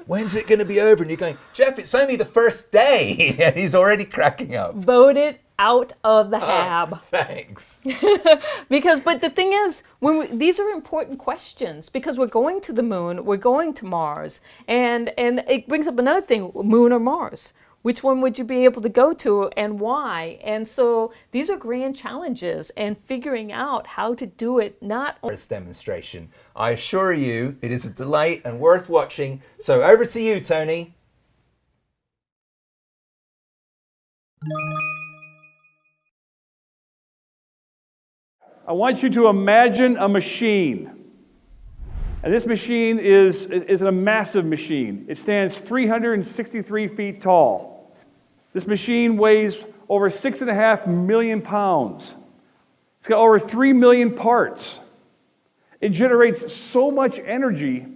When's it going to be over? And you're going, Jeff, it's only the first day. And he's already cracking up. Voted out of the hab. Thanks. But the thing is, these are important questions, because we're going to the moon, we're going to Mars, and it brings up another thing, moon or Mars. Which one would you be able to go to and why? And so these are grand challenges, and figuring out how to do it not only. This demonstration. I assure you, it is a delight and worth watching. So over to you, Tony. I want you to imagine a machine. And this machine is a massive machine. It stands 363 feet tall. This machine weighs over 6.5 million pounds. It's got over 3 million parts. It generates so much energy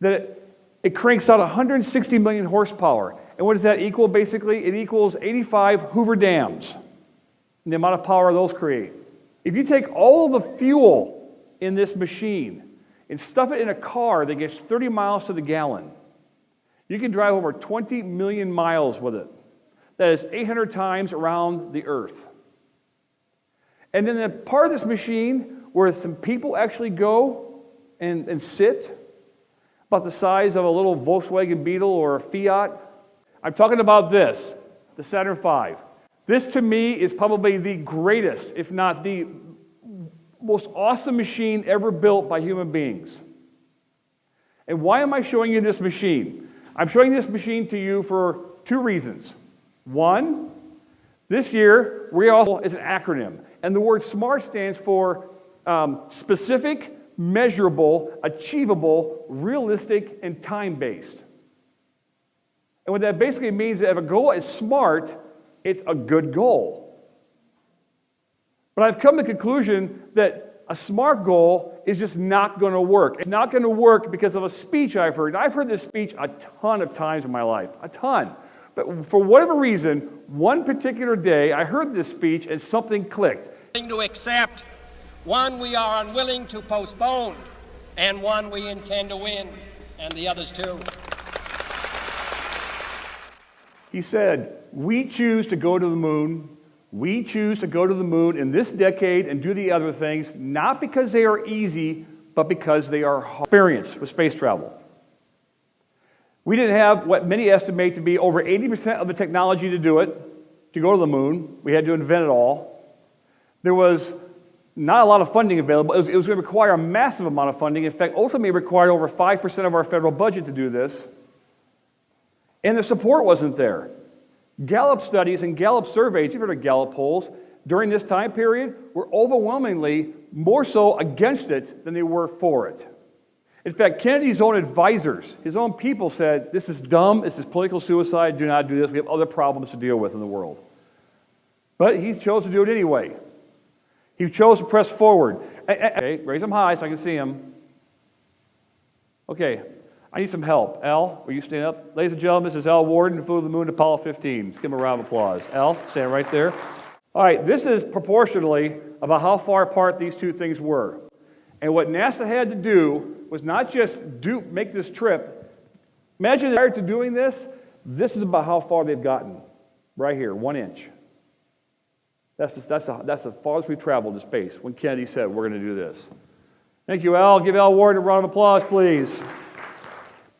that it cranks out 160 million horsepower. And what does that equal, basically? It equals 85 Hoover dams, and the amount of power those create. If you take all of the fuel in this machine and stuff it in a car that gets 30 miles to the gallon, you can drive over 20 million miles with it. That is 800 times around the Earth. And then the part of this machine where some people actually go and sit, about the size of a little Volkswagen Beetle or a Fiat. I'm talking about this, the Saturn V. This, to me, is probably the greatest, if not the most awesome machine ever built by human beings. And why am I showing you this machine? I'm showing this machine to you for 2 reasons. One, this year, REAL is an acronym, and the word SMART stands for specific, measurable, achievable, realistic, and time-based. And what that basically means is that if a goal is SMART, it's a good goal. But I've come to the conclusion that a SMART goal is just not going to work. It's not going to work because of a speech I've heard. I've heard this speech a ton of times in my life, a ton. But for whatever reason, one particular day, I heard this speech and something clicked. To accept, one we are unwilling to postpone, and one we intend to win, and the others too. He said, we choose to go to the moon. We choose to go to the moon in this decade and do the other things, not because they are easy, but because they are experience with space travel. We didn't have what many estimate to be over 80% of the technology to do it, to go to the moon. We had to invent it all. There was not a lot of funding available. It was going to require a massive amount of funding. In fact, ultimately it required over 5% of our federal budget to do this. And the support wasn't there. Gallup studies and Gallup surveys, you've heard of Gallup polls, during this time period were overwhelmingly more so against it than they were for it. In fact, Kennedy's own advisors, his own people said, this is dumb, this is political suicide, do not do this, we have other problems to deal with in the world. But he chose to do it anyway. He chose to press forward. Okay, raise them high so I can see him. Okay, I need some help. Al, will you stand up? Ladies and gentlemen, this is Al Worden, who flew to the moon, Apollo 15. Let's give him a round of applause. Al, stand right there. All right, this is proportionally about how far apart these two things were. And what NASA had to do was not just make this trip. Imagine prior to doing this, this is about how far they've gotten. Right here, 1 inch. That's the farthest we've traveled to space when Kennedy said, we're going to do this. Thank you, Al. Give Al Worden a round of applause, please.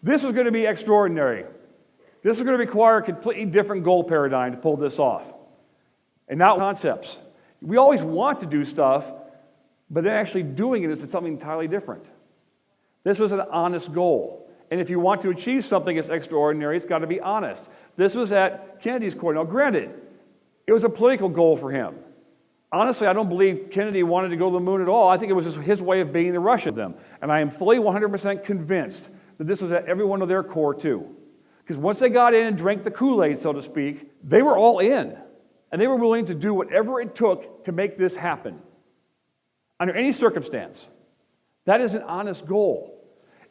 This was going to be extraordinary. This is going to require a completely different goal paradigm to pull this off. And not concepts. We always want to do stuff, but then actually doing it is something entirely different. This was an honest goal. And if you want to achieve something that's extraordinary, it's got to be honest. This was at Kennedy's core. Now, granted, it was a political goal for him. Honestly, I don't believe Kennedy wanted to go to the moon at all. I think it was just his way of being the Russian them. And I am fully 100% convinced that this was at every one of their core, too. Because once they got in and drank the Kool-Aid, so to speak, they were all in. And they were willing to do whatever it took to make this happen. Under any circumstance. That is an honest goal.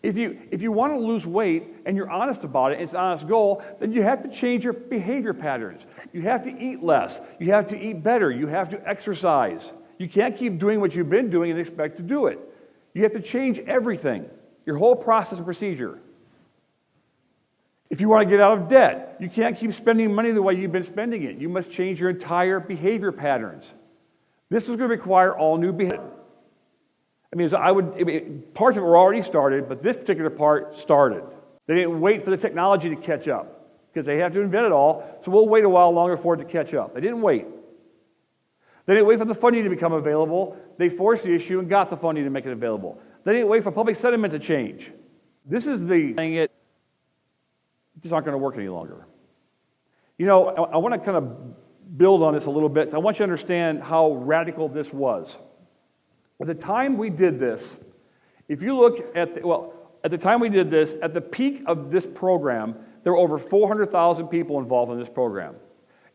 If you want to lose weight and you're honest about it, it's an honest goal, then you have to change your behavior patterns. You have to eat less. You have to eat better. You have to exercise. You can't keep doing what you've been doing and expect to do it. You have to change everything, your whole process and procedure. If you want to get out of debt, you can't keep spending money the way you've been spending it. You must change your entire behavior patterns. This is going to require all new behavior. Parts of it were already started, but this particular part started. They didn't wait for the technology to catch up, because they have to invent it all, so we'll wait a while longer for it to catch up. They didn't wait. They didn't wait for the funding to become available. They forced the issue and got the funding to make it available. They didn't wait for public sentiment to change. This is the thing, it's not going to work any longer. You know, I want to kind of build on this a little bit. So I want you to understand how radical this was. At the time we did this, if you look at the time we did this, at the peak of this program, there were over 400,000 people involved in this program.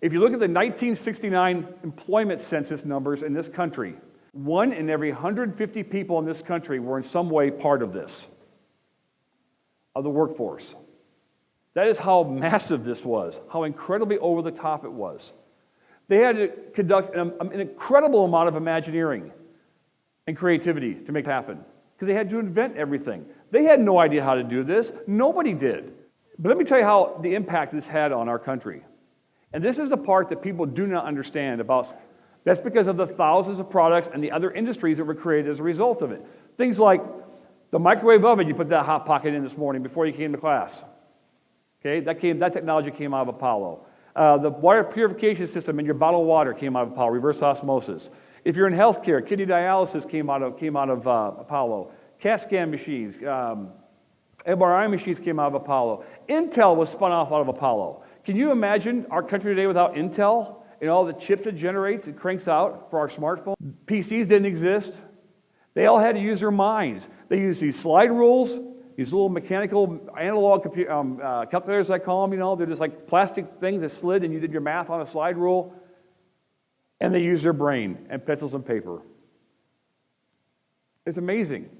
If you look at the 1969 employment census numbers in this country, 1 in every 150 people in this country were in some way part of this, of the workforce. That is how massive this was, how incredibly over the top it was. They had to conduct an incredible amount of imagineering and creativity to make it happen, because they had to invent everything. They had no idea how to do this. Nobody did. But let me tell you how the impact this had on our country. And this is the part that people do not understand about. That's because of the thousands of products and the other industries that were created as a result of it. Things like the microwave oven you put that Hot Pocket in this morning before you came to class. Okay, that technology came out of Apollo. The water purification system in your bottled water came out of Apollo, reverse osmosis. If you're in healthcare, kidney dialysis came out of Apollo. CAT scan machines, MRI machines came out of Apollo. Intel was spun off out of Apollo. Can you imagine our country today without Intel and all the chips it generates, it cranks out for our smartphone? PCs didn't exist. They all had to use their minds. They used these slide rules, these little mechanical analog calculators, I call them, they're just like plastic things that slid and you did your math on a slide rule. And they used their brain and pencils and paper. It's amazing.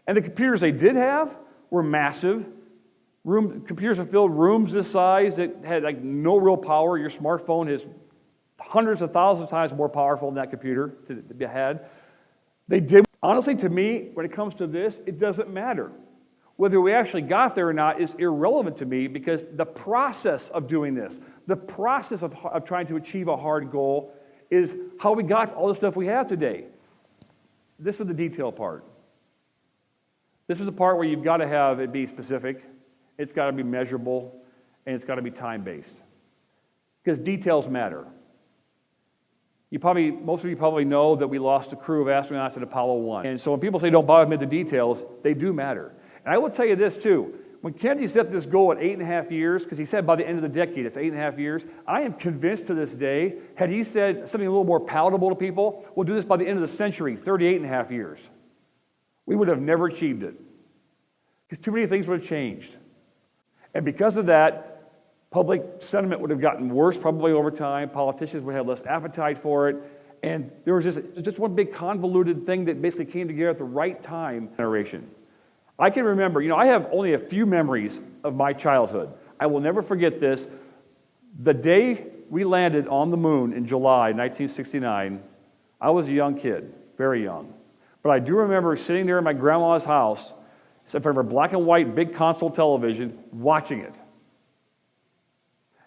And the computers they did have were massive. Computers that filled rooms this size that had like no real power. Your smartphone is hundreds of thousands of times more powerful than that computer that you had. They did. Honestly, to me, when it comes to this, it doesn't matter. Whether we actually got there or not is irrelevant to me, because the process of doing this, The process of trying to achieve a hard goal is how we got all the stuff we have today. This is the detail part. This is the part where you've got to have it be specific, it's got to be measurable, and it's got to be time-based. Because details matter. Most of you probably know that we lost a crew of astronauts at Apollo 1. And so when people say don't bother me with the details, they do matter. And I will tell you this too. When Kennedy set this goal at 8.5 years, because he said by the end of the decade it's 8.5 years, I am convinced to this day, had he said something a little more palatable to people, we'll do this by the end of the century, 38.5 years, we would have never achieved it. Because too many things would have changed. And because of that, public sentiment would have gotten worse probably over time. Politicians would have less appetite for it. And there was just one big convoluted thing that basically came together at the right time. Generation. I can remember, I have only a few memories of my childhood. I will never forget this. The day we landed on the moon in July 1969, I was a young kid, very young. But I do remember sitting there in my grandma's house, in front of a black and white big console television, watching it.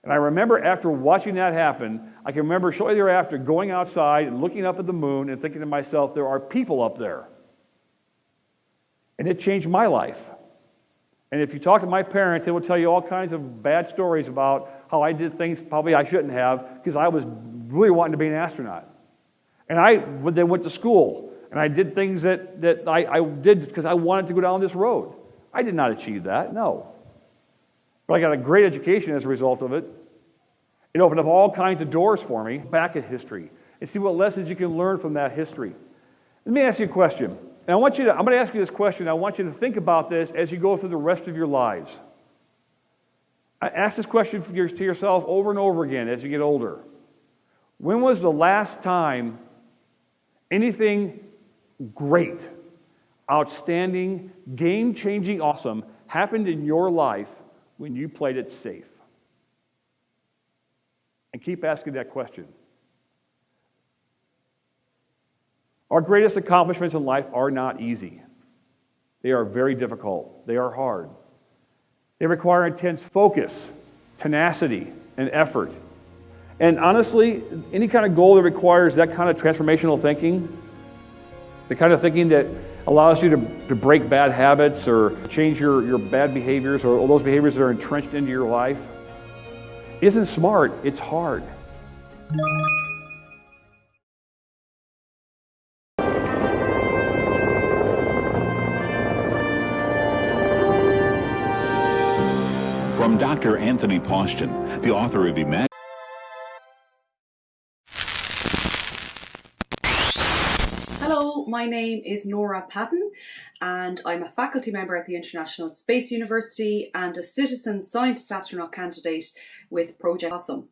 And I remember after watching that happen, I can remember shortly thereafter going outside and looking up at the moon and thinking to myself, there are people up there. And it changed my life. And if you talk to my parents, they will tell you all kinds of bad stories about how I did things probably I shouldn't have because I was really wanting to be an astronaut. And I then went to school, and I did things that I did because I wanted to go down this road. I did not achieve that, no. But I got a great education as a result of it. It opened up all kinds of doors for me, back at history, and see what lessons you can learn from that history. Let me ask you a question. And I'm going to ask you this question. I want you to think about this as you go through the rest of your lives. I ask this question to yourself over and over again as you get older. When was the last time anything great, outstanding, game-changing, awesome happened in your life when you played it safe? And keep asking that question. Our greatest accomplishments in life are not easy. They are very difficult. They are hard. They require intense focus, tenacity, and effort. And honestly, any kind of goal that requires that kind of transformational thinking, the kind of thinking that allows you to break bad habits or change your bad behaviors or those behaviors that are entrenched into your life, isn't smart, it's hard. From Dr. Anthony Poston, the author of Imagine. Hello, my name is Nora Patton, and I'm a faculty member at the International Space University and a citizen scientist astronaut candidate with Project Awesome.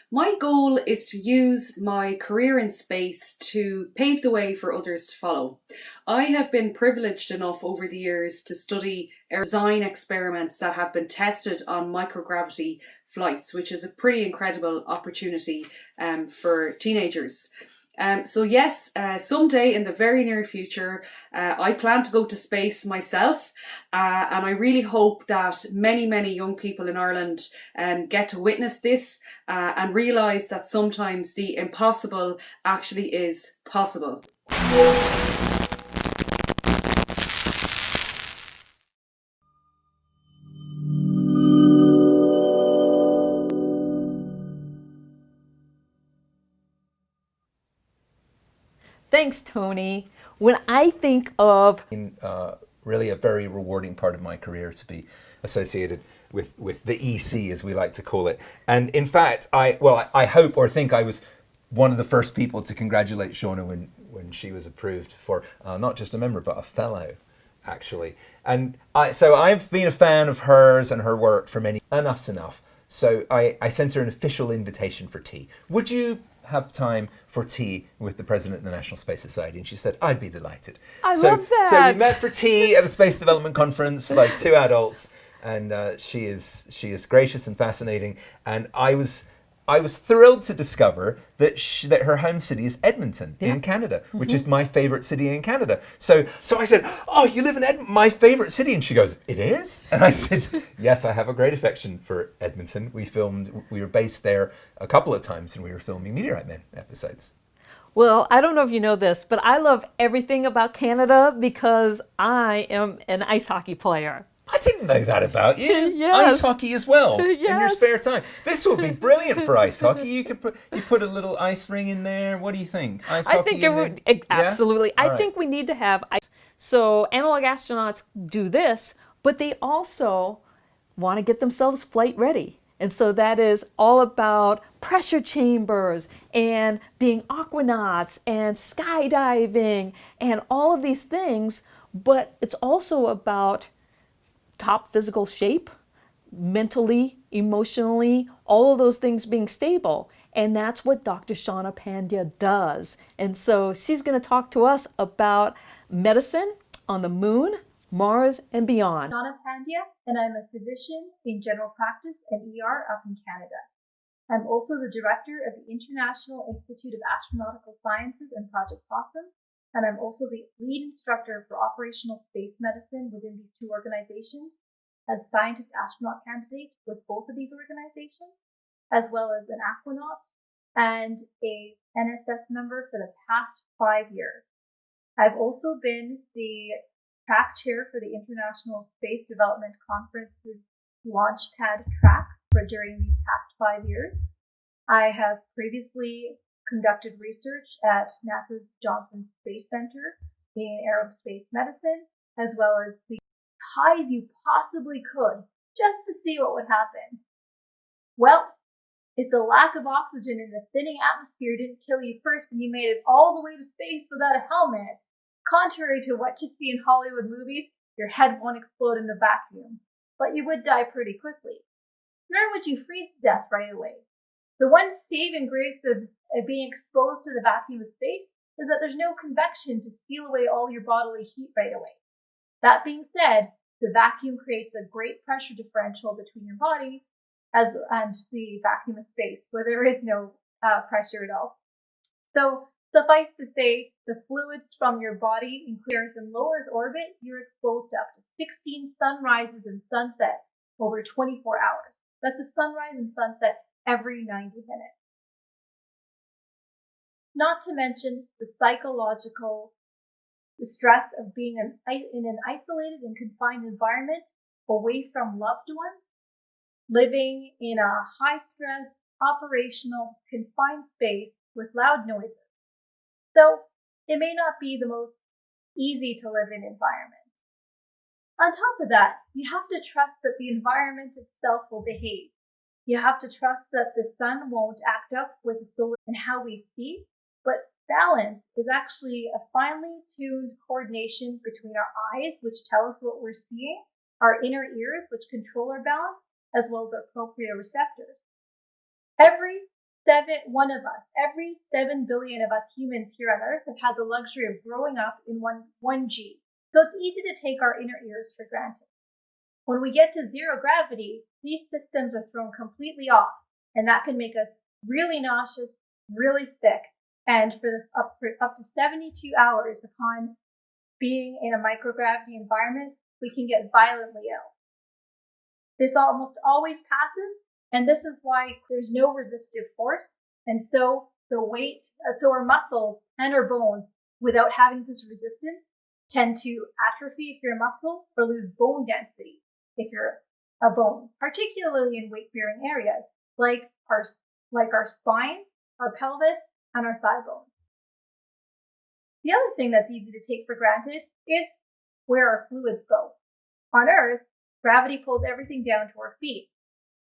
My goal is to use my career in space to pave the way for others to follow. I have been privileged enough over the years to study design experiments that have been tested on microgravity flights, which is a pretty incredible opportunity for teenagers. So yes, someday in the very near future, I plan to go to space myself, and I really hope that many young people in Ireland get to witness this and realise that sometimes the impossible actually is possible. Thanks, Tony. When I think of really a very rewarding part of my career to be associated with the EC, as we like to call it. And in fact, I hope or think I was one of the first people to congratulate Shauna when she was approved for not just a member, but a fellow, actually. And so I've been a fan of hers and her work for many. Enough's enough. So I sent her an official invitation for tea. Would you have time for tea with the president of the National Space Society? And she said, I'd be delighted. I love that. So we met for tea at the Space Development Conference, like two adults, and she is gracious and fascinating. And I was I was thrilled to discover that that her home city is Edmonton in Canada, which is my favorite city in Canada. So I said, "Oh, you live in my favorite city?" And she goes, "It is?" And I said, "Yes, I have a great affection for Edmonton. We were based there a couple of times, and we were filming Meteorite Men episodes." Well, I don't know if you know this, but I love everything about Canada because I am an ice hockey player. I didn't know that about you. Yes. Ice hockey as well in your Yes. spare time. This would be brilliant for ice hockey. You put a little ice ring in there. What do you think? Ice hockey? I think it would absolutely. Yeah? I think we need to have ice. So analog astronauts do this, but they also want to get themselves flight ready. And so that is all about pressure chambers and being aquanauts and skydiving and all of these things. But it's also about top physical shape, mentally, emotionally, all of those things being stable. And that's what Dr. Shauna Pandya does. And so she's going to talk to us about medicine on the moon, Mars, and beyond. Shauna Pandya, and I'm a physician in general practice and ER up in Canada. I'm also the director of the International Institute of Astronautical Sciences and Project Possum, and I'm also the lead instructor for operational space medicine within these two organizations, as scientist astronaut candidate with both of these organizations, as well as an aquanaut and a NSS member for the past 5 years. I've also been the track chair for the International Space Development Conference's Launchpad track during these past 5 years. I have previously conducted research at NASA's Johnson Space Center in aerospace medicine, as well as the high as you possibly could, just to see what would happen. Well, if the lack of oxygen in the thinning atmosphere didn't kill you first and you made it all the way to space without a helmet, contrary to what you see in Hollywood movies, your head won't explode in a vacuum, but you would die pretty quickly. Nor would you freeze to death right away. The one saving grace of being exposed to the vacuum of space is that there's no convection to steal away all your bodily heat right away. That being said, the vacuum creates a great pressure differential between your body and the vacuum of space, where there is no pressure at all. So suffice to say, the fluids from your body, including Earth and low Earth orbit, you're exposed to up to 16 sunrises and sunsets over 24 hours. That's a sunrise and sunset every 90 minutes. Not to mention the psychological stress of being in an isolated and confined environment away from loved ones, living in a high-stress, operational, confined space with loud noises. So it may not be the most easy to live in environment. On top of that, you have to trust that the environment itself will behave. You have to trust that the sun won't act up with the solar and how we see, but balance is actually a finely tuned coordination between our eyes, which tell us what we're seeing, our inner ears, which control our balance, as well as our proprioceptors. Every 7 billion of us humans here on Earth have had the luxury of growing up in 1G. So it's easy to take our inner ears for granted. When we get to zero gravity, these systems are thrown completely off, and that can make us really nauseous, really sick, and for up to 72 hours upon being in a microgravity environment, we can get violently ill. This almost always passes, and this is why there's no resistive force, and so our muscles and our bones, without having this resistance, tend to atrophy if you're a muscle or lose bone density if you're a bone, particularly in weight-bearing areas like our spine, our pelvis, and our thigh bones. The other thing that's easy to take for granted is where our fluids go. On Earth, gravity pulls everything down to our feet.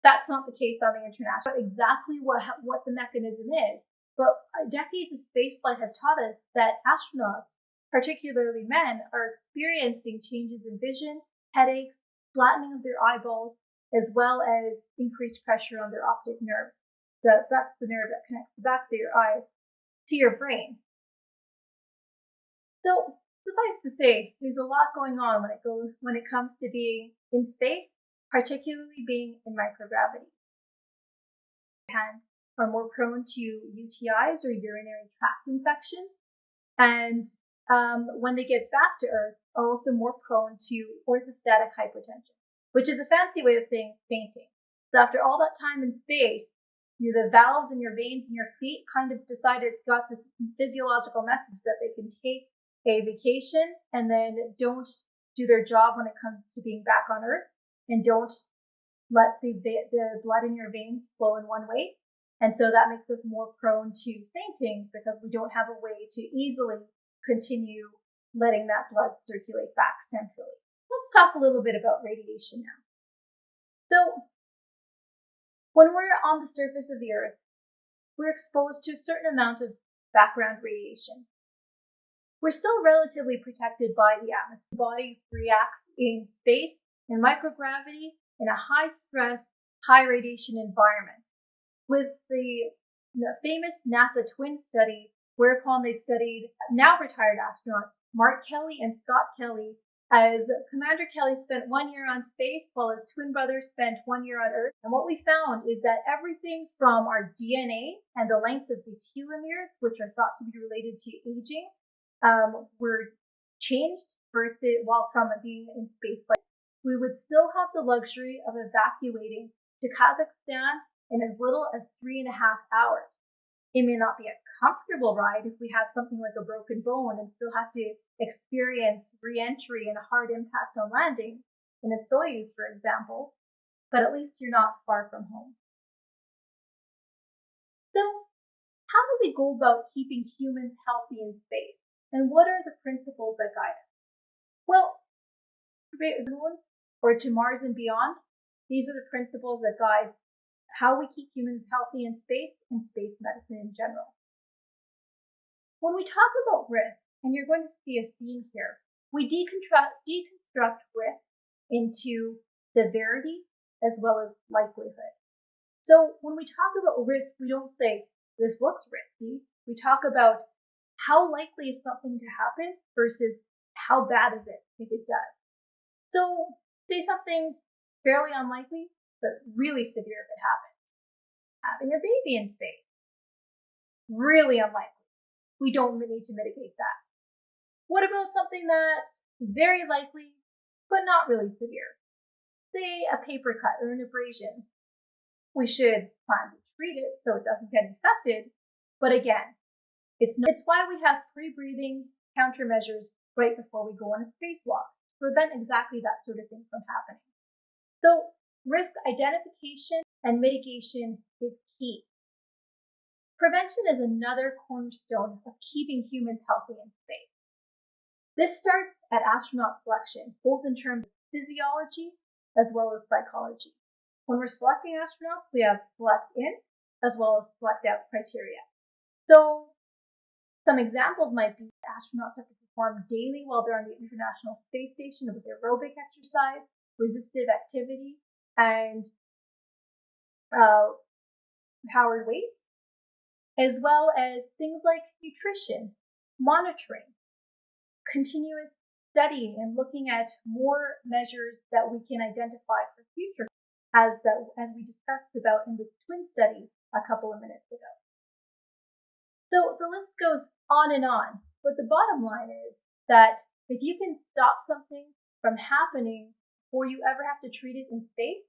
That's not the case on the International. Exactly what the mechanism is, but decades of spaceflight have taught us that astronauts, particularly men, are experiencing changes in vision, headaches, flattening of their eyeballs, as well as increased pressure on their optic nerves. That's the nerve that connects the backs of your eyes to your brain. So suffice to say, there's a lot going on when it comes to being in space, particularly being in microgravity. And are more prone to UTIs or urinary tract infections. And when they get back to Earth, are also more prone to orthostatic hypotension, which is a fancy way of saying fainting. So after all that time in space, the valves in your veins in your feet kind of got this physiological message that they can take a vacation and then don't do their job when it comes to being back on Earth, and don't let the blood in your veins flow in one way. And so that makes us more prone to fainting because we don't have a way to easily continue letting that blood circulate back centrally. Let's talk a little bit about radiation now. So when we're on the surface of the Earth, we're exposed to a certain amount of background radiation. We're still relatively protected by the atmosphere. The body reacts in space, in microgravity, in a high-stress, high-radiation environment. With the famous NASA twin study, whereupon they studied now retired astronauts Mark Kelly and Scott Kelly, as Commander Kelly spent 1 year on space while his twin brother spent 1 year on Earth. And what we found is that everything from our DNA and the length of the telomeres, which are thought to be related to aging, were changed versus while from being in space. We would still have the luxury of evacuating to Kazakhstan in as little as 3.5 hours. It may not be a comfortable ride if we have something like a broken bone and still have to experience re-entry and a hard impact on landing in a Soyuz, for example, but at least you're not far from home. So, how do we go about keeping humans healthy in space? And what are the principles that guide us? Well, to the moon or to Mars and beyond, these are the principles that guide how we keep humans healthy in space and space medicine in general. When we talk about risk, and you're going to see a theme here, we deconstruct risk into severity as well as likelihood. So when we talk about risk, we don't say, this looks risky. We talk about how likely is something to happen versus how bad is it if it does. So say something's fairly unlikely, but really severe if it happens. Having a baby in space, really unlikely. We don't need to mitigate that. What about something that's very likely, but not really severe? Say a paper cut or an abrasion. We should plan to treat it so it doesn't get infected, but again, it's why we have pre-breathing countermeasures right before we go on a spacewalk to prevent exactly that sort of thing from happening. So risk identification and mitigation is key. Prevention is another cornerstone of keeping humans healthy in space. This starts at astronaut selection, both in terms of physiology as well as psychology. When we're selecting astronauts, we have select in as well as select out criteria. So some examples might be astronauts have to perform daily while they're on the International Space Station with aerobic exercise, resistive activity, and powered weights, as well as things like nutrition, monitoring, continuous studying, and looking at more measures that we can identify for future, as we discussed about in this twin study a couple of minutes ago. So the list goes on and on, but the bottom line is that if you can stop something from happening before you ever have to treat it in space,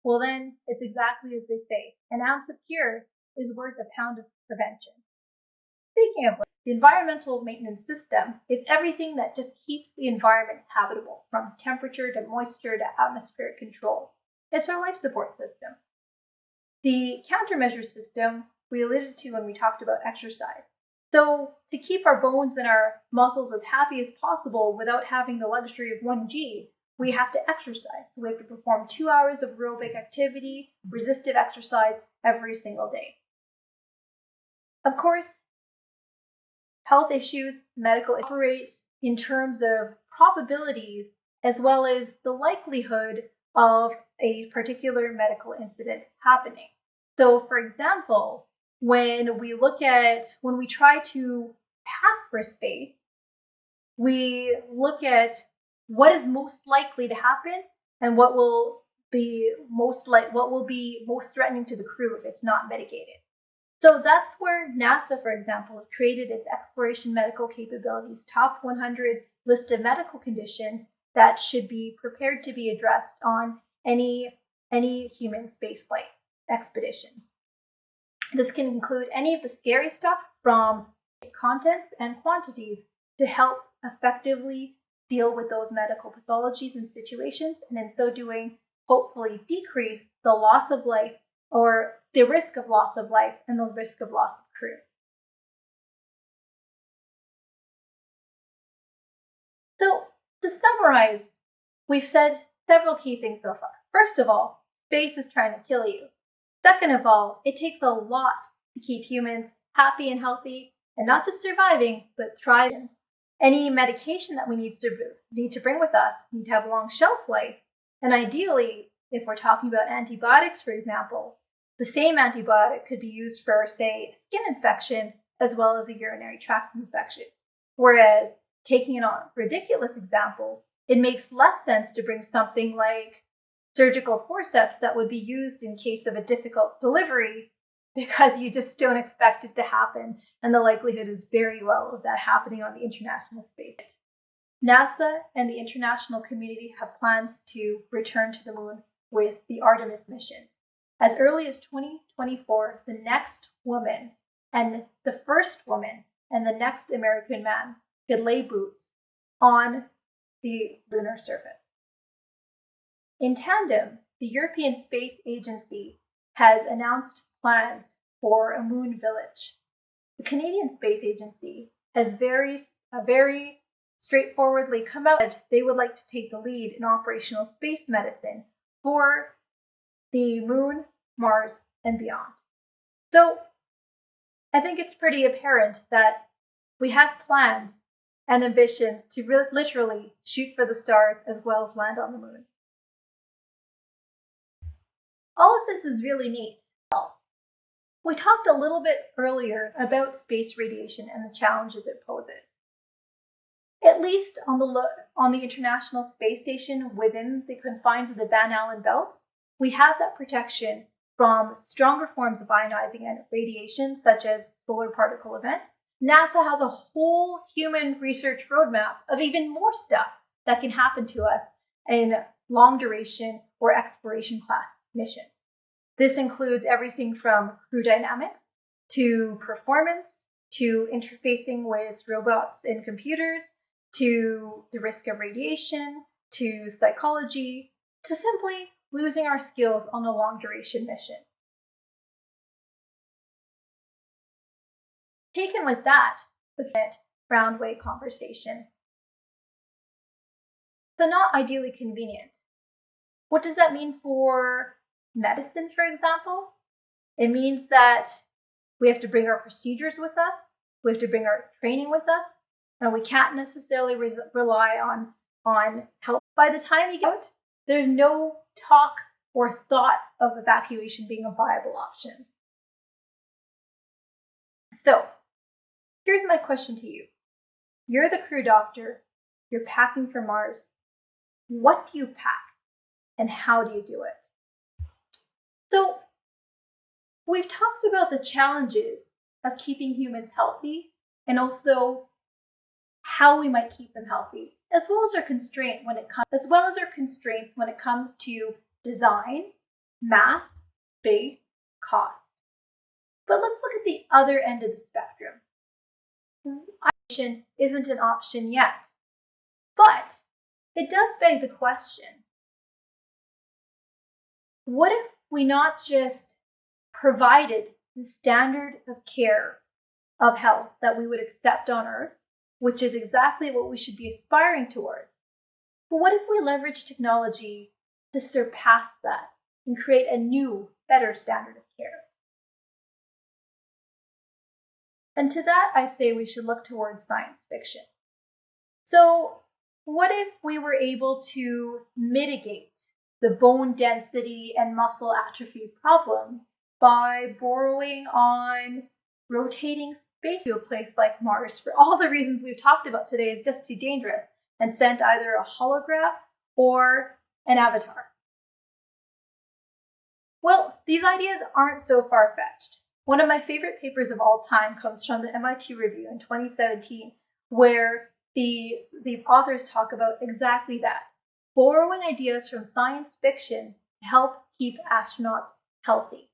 well then it's exactly as they say, an ounce of cure is worth a pound of prevention. Speaking of which, the environmental maintenance system is everything that just keeps the environment habitable, from temperature to moisture to atmospheric control. It's our life support system. The countermeasure system we alluded to when we talked about exercise. So to keep our bones and our muscles as happy as possible without having the luxury of 1G, we have to exercise. So we have to perform 2 hours of aerobic activity, resistive exercise every single day. Of course, health issues, medical operates in terms of probabilities as well as the likelihood of a particular medical incident happening. So for example, when we try to pack for space, we look at what is most likely to happen and what will be most threatening to the crew if it's not mitigated. So that's where NASA, for example, has created its exploration medical capabilities top 100 list of medical conditions that should be prepared to be addressed on any human spaceflight expedition. This can include any of the scary stuff from contents and quantities to help effectively deal with those medical pathologies and situations, and in so doing, hopefully decrease the loss of life or the risk of loss of life and the risk of loss of crew. So to summarize, we've said several key things so far. First of all, space is trying to kill you. Second of all, it takes a lot to keep humans happy and healthy, and not just surviving, but thriving. Any medication that we need to bring with us need to have a long shelf life, and ideally, if we're talking about antibiotics, for example, the same antibiotic could be used for, say, a skin infection as well as a urinary tract infection. Whereas, taking a ridiculous example, it makes less sense to bring something like surgical forceps that would be used in case of a difficult delivery because you just don't expect it to happen, and the likelihood is very low of that happening on the International Space Station. NASA and the international community have plans to return to the moon with the Artemis missions. As early as 2024, the next woman and the first woman and the next American man could lay boots on the lunar surface. In tandem, the European Space Agency has announced plans for a moon village. The Canadian Space Agency has very straightforwardly come out that they would like to take the lead in operational space medicine for the moon, Mars, and beyond. So I think it's pretty apparent that we have plans and ambitions to literally shoot for the stars as well as land on the moon. All of this is really neat. We talked a little bit earlier about space radiation and the challenges it poses. At least on the International Space Station within the confines of the Van Allen belts, we have that protection from stronger forms of ionizing and radiation, such as solar particle events. NASA has a whole human research roadmap of even more stuff that can happen to us in long duration or exploration class missions. This includes everything from crew dynamics to performance, to interfacing with robots and computers, to the risk of radiation, to psychology, to simply losing our skills on a long duration mission. Taken with that, the round way conversation. So not ideally convenient. What does that mean for medicine, for example? It means that we have to bring our procedures with us, we have to bring our training with us, and we can't necessarily rely on help. By the time you get out, there's no talk or thought of evacuation being a viable option. So, here's my question to you. You're the crew doctor, you're packing for Mars. What do you pack, and how do you do it? So, we've talked about the challenges of keeping humans healthy and also how we might keep them healthy, as well as our constraints when it comes to design, mass, space, cost. But let's look at the other end of the spectrum. Isolation isn't an option yet, but it does beg the question, what if we not just provided the standard of care of health that we would accept on Earth, which is exactly what we should be aspiring towards, but what if we leverage technology to surpass that and create a new, better standard of care? And to that, I say we should look towards science fiction. So, what if we were able to mitigate the bone density and muscle atrophy problem by borrowing on rotating space to a place like Mars for all the reasons we've talked about today is just too dangerous, and sent either a holograph or an avatar? Well, these ideas aren't so far-fetched. One of my favorite papers of all time comes from the MIT Review in 2017, where the authors talk about exactly that, borrowing ideas from science fiction to help keep astronauts healthy,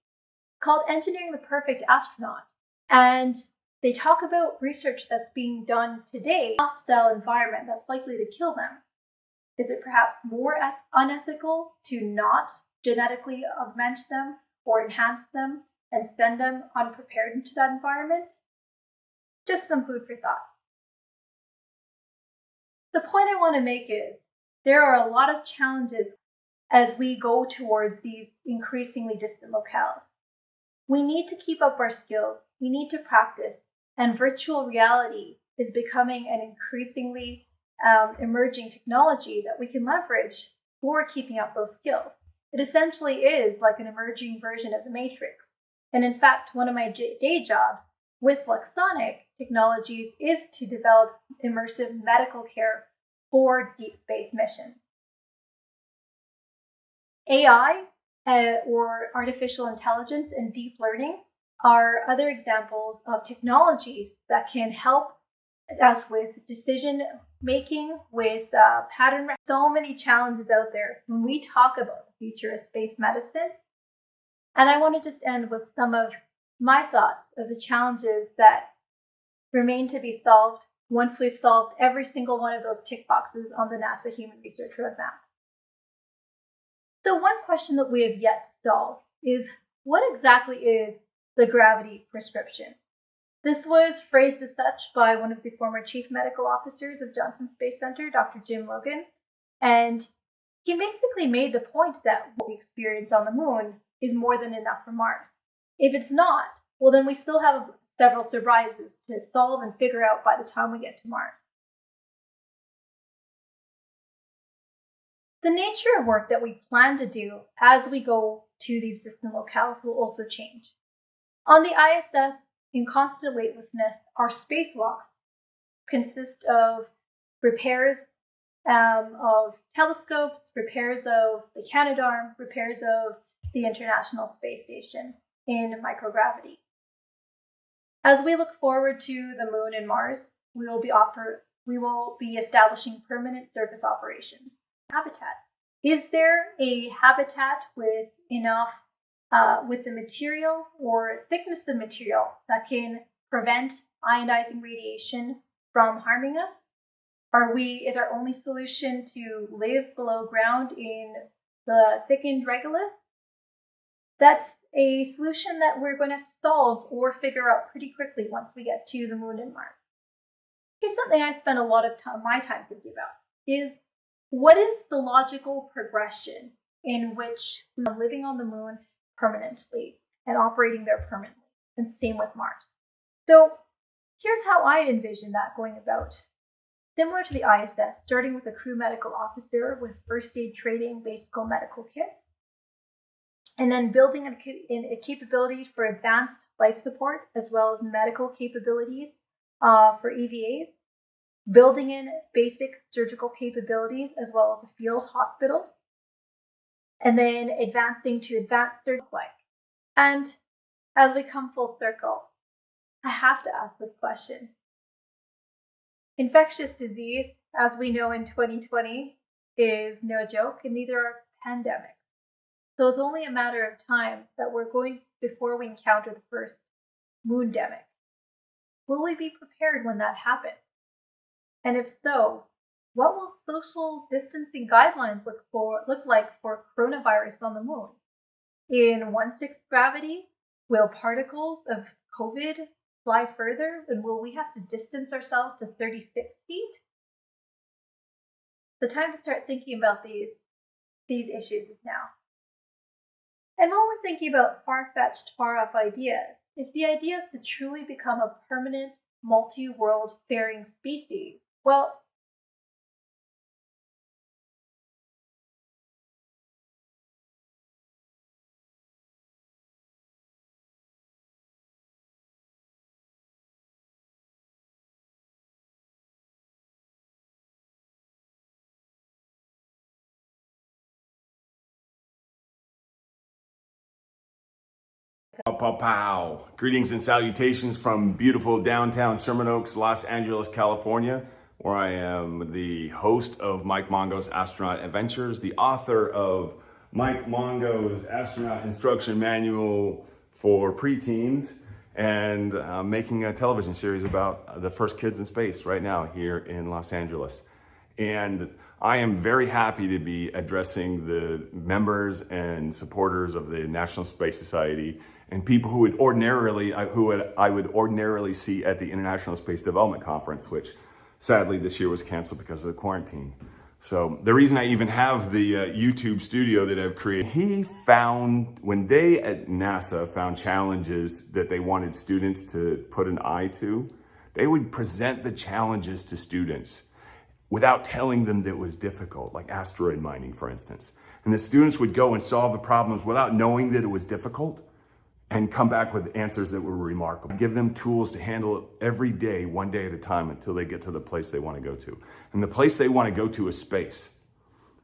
called Engineering the Perfect Astronaut. And they talk about research that's being done today, hostile environment that's likely to kill them. Is it perhaps more unethical to not genetically augment them or enhance them and send them unprepared into that environment? Just some food for thought. The point I want to make is there are a lot of challenges as we go towards these increasingly distant locales. We need to keep up our skills, we need to practice, and virtual reality is becoming an increasingly emerging technology that we can leverage for keeping up those skills. It essentially is like an emerging version of the Matrix. And in fact, one of my day jobs with Luxonic Technologies is to develop immersive medical care for deep space missions. AI, or artificial intelligence and deep learning, are other examples of technologies that can help us with decision making, with pattern. So many challenges out there when we talk about the future of space medicine. And I want to just end with some of my thoughts of the challenges that remain to be solved once we've solved every single one of those tick boxes on the NASA Human Research Roadmap. So one question that we have yet to solve is, what exactly is the gravity prescription? This was phrased as such by one of the former chief medical officers of Johnson Space Center, Dr. Jim Logan, and he basically made the point that what we experience on the moon is more than enough for Mars. If it's not, well, then we still have several surprises to solve and figure out by the time we get to Mars. The nature of work that we plan to do as we go to these distant locales will also change. On the ISS, in constant weightlessness, our spacewalks consist of repairs of telescopes, repairs of the Canadarm, repairs of the International Space Station in microgravity. As we look forward to the Moon and Mars, we will be establishing permanent surface operations. Habitats. Is there a habitat with enough with the material or thickness of material that can prevent ionizing radiation from harming us? Is our only solution to live below ground in the thickened regolith? That's a solution that we're going to have to solve or figure out pretty quickly once we get to the Moon and Mars. Here's something I spend a lot of my time thinking about, is what is the logical progression in which we are living on the Moon permanently and operating there permanently, and same with Mars. So here's how I envision that going about. Similar to the ISS, starting with a crew medical officer with first aid training, basic medical kits, and then building in a capability for advanced life support as well as medical capabilities for EVAs, building in basic surgical capabilities as well as a field hospital, and then advancing to advanced surgical. And as we come full circle, I have to ask this question. Infectious disease, as we know in 2020, is no joke, and neither are pandemics. So it's only a matter of time that we're going before we encounter the first moondemic. Will we be prepared when that happens? And if so, what will social distancing guidelines look like for coronavirus on the Moon? In 1/6 gravity, will particles of COVID fly further, and will we have to distance ourselves to 36 feet? The time to start thinking about these issues is now. And while we're thinking about far-fetched, far-off ideas, if the idea is to truly become a permanent, multi-world faring species, well, Pow, pow, pow. Greetings and salutations from beautiful downtown Sherman Oaks, Los Angeles, California, where I am the host of Mike Mongo's Astronaut Adventures, the author of Mike Mongo's Astronaut Instruction Manual for Preteens, and making a television series about the first kids in space right now here in Los Angeles. And I am very happy to be addressing the members and supporters of the National Space Society and people who would ordinarily, I would ordinarily see at the International Space Development Conference, which sadly this year was canceled because of the quarantine. So the reason I even have the YouTube studio that I've created, he found, when they at NASA found challenges that they wanted students to put an eye to, they would present the challenges to students without telling them that it was difficult, like asteroid mining, for instance. And the students would go and solve the problems without knowing that it was difficult and come back with answers that were remarkable. Give them tools to handle it every day, one day at a time, until they get to the place they want to go to. And the place they want to go to is space.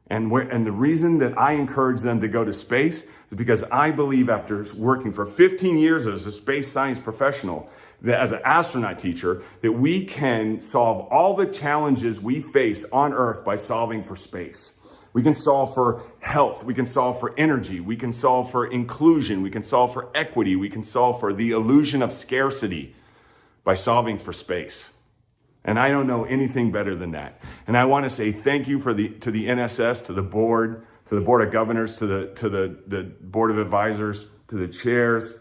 And the reason that I encourage them to go to space is because I believe, after working for 15 years as a space science professional, that as an astronaut teacher, that we can solve all the challenges we face on Earth by solving for space. We can solve for health, we can solve for energy, we can solve for inclusion, we can solve for equity, we can solve for the illusion of scarcity by solving for space. And I don't know anything better than that. And I want to say thank you to the NSS, to the Board of Governors, to the Board of Advisors, to the chairs.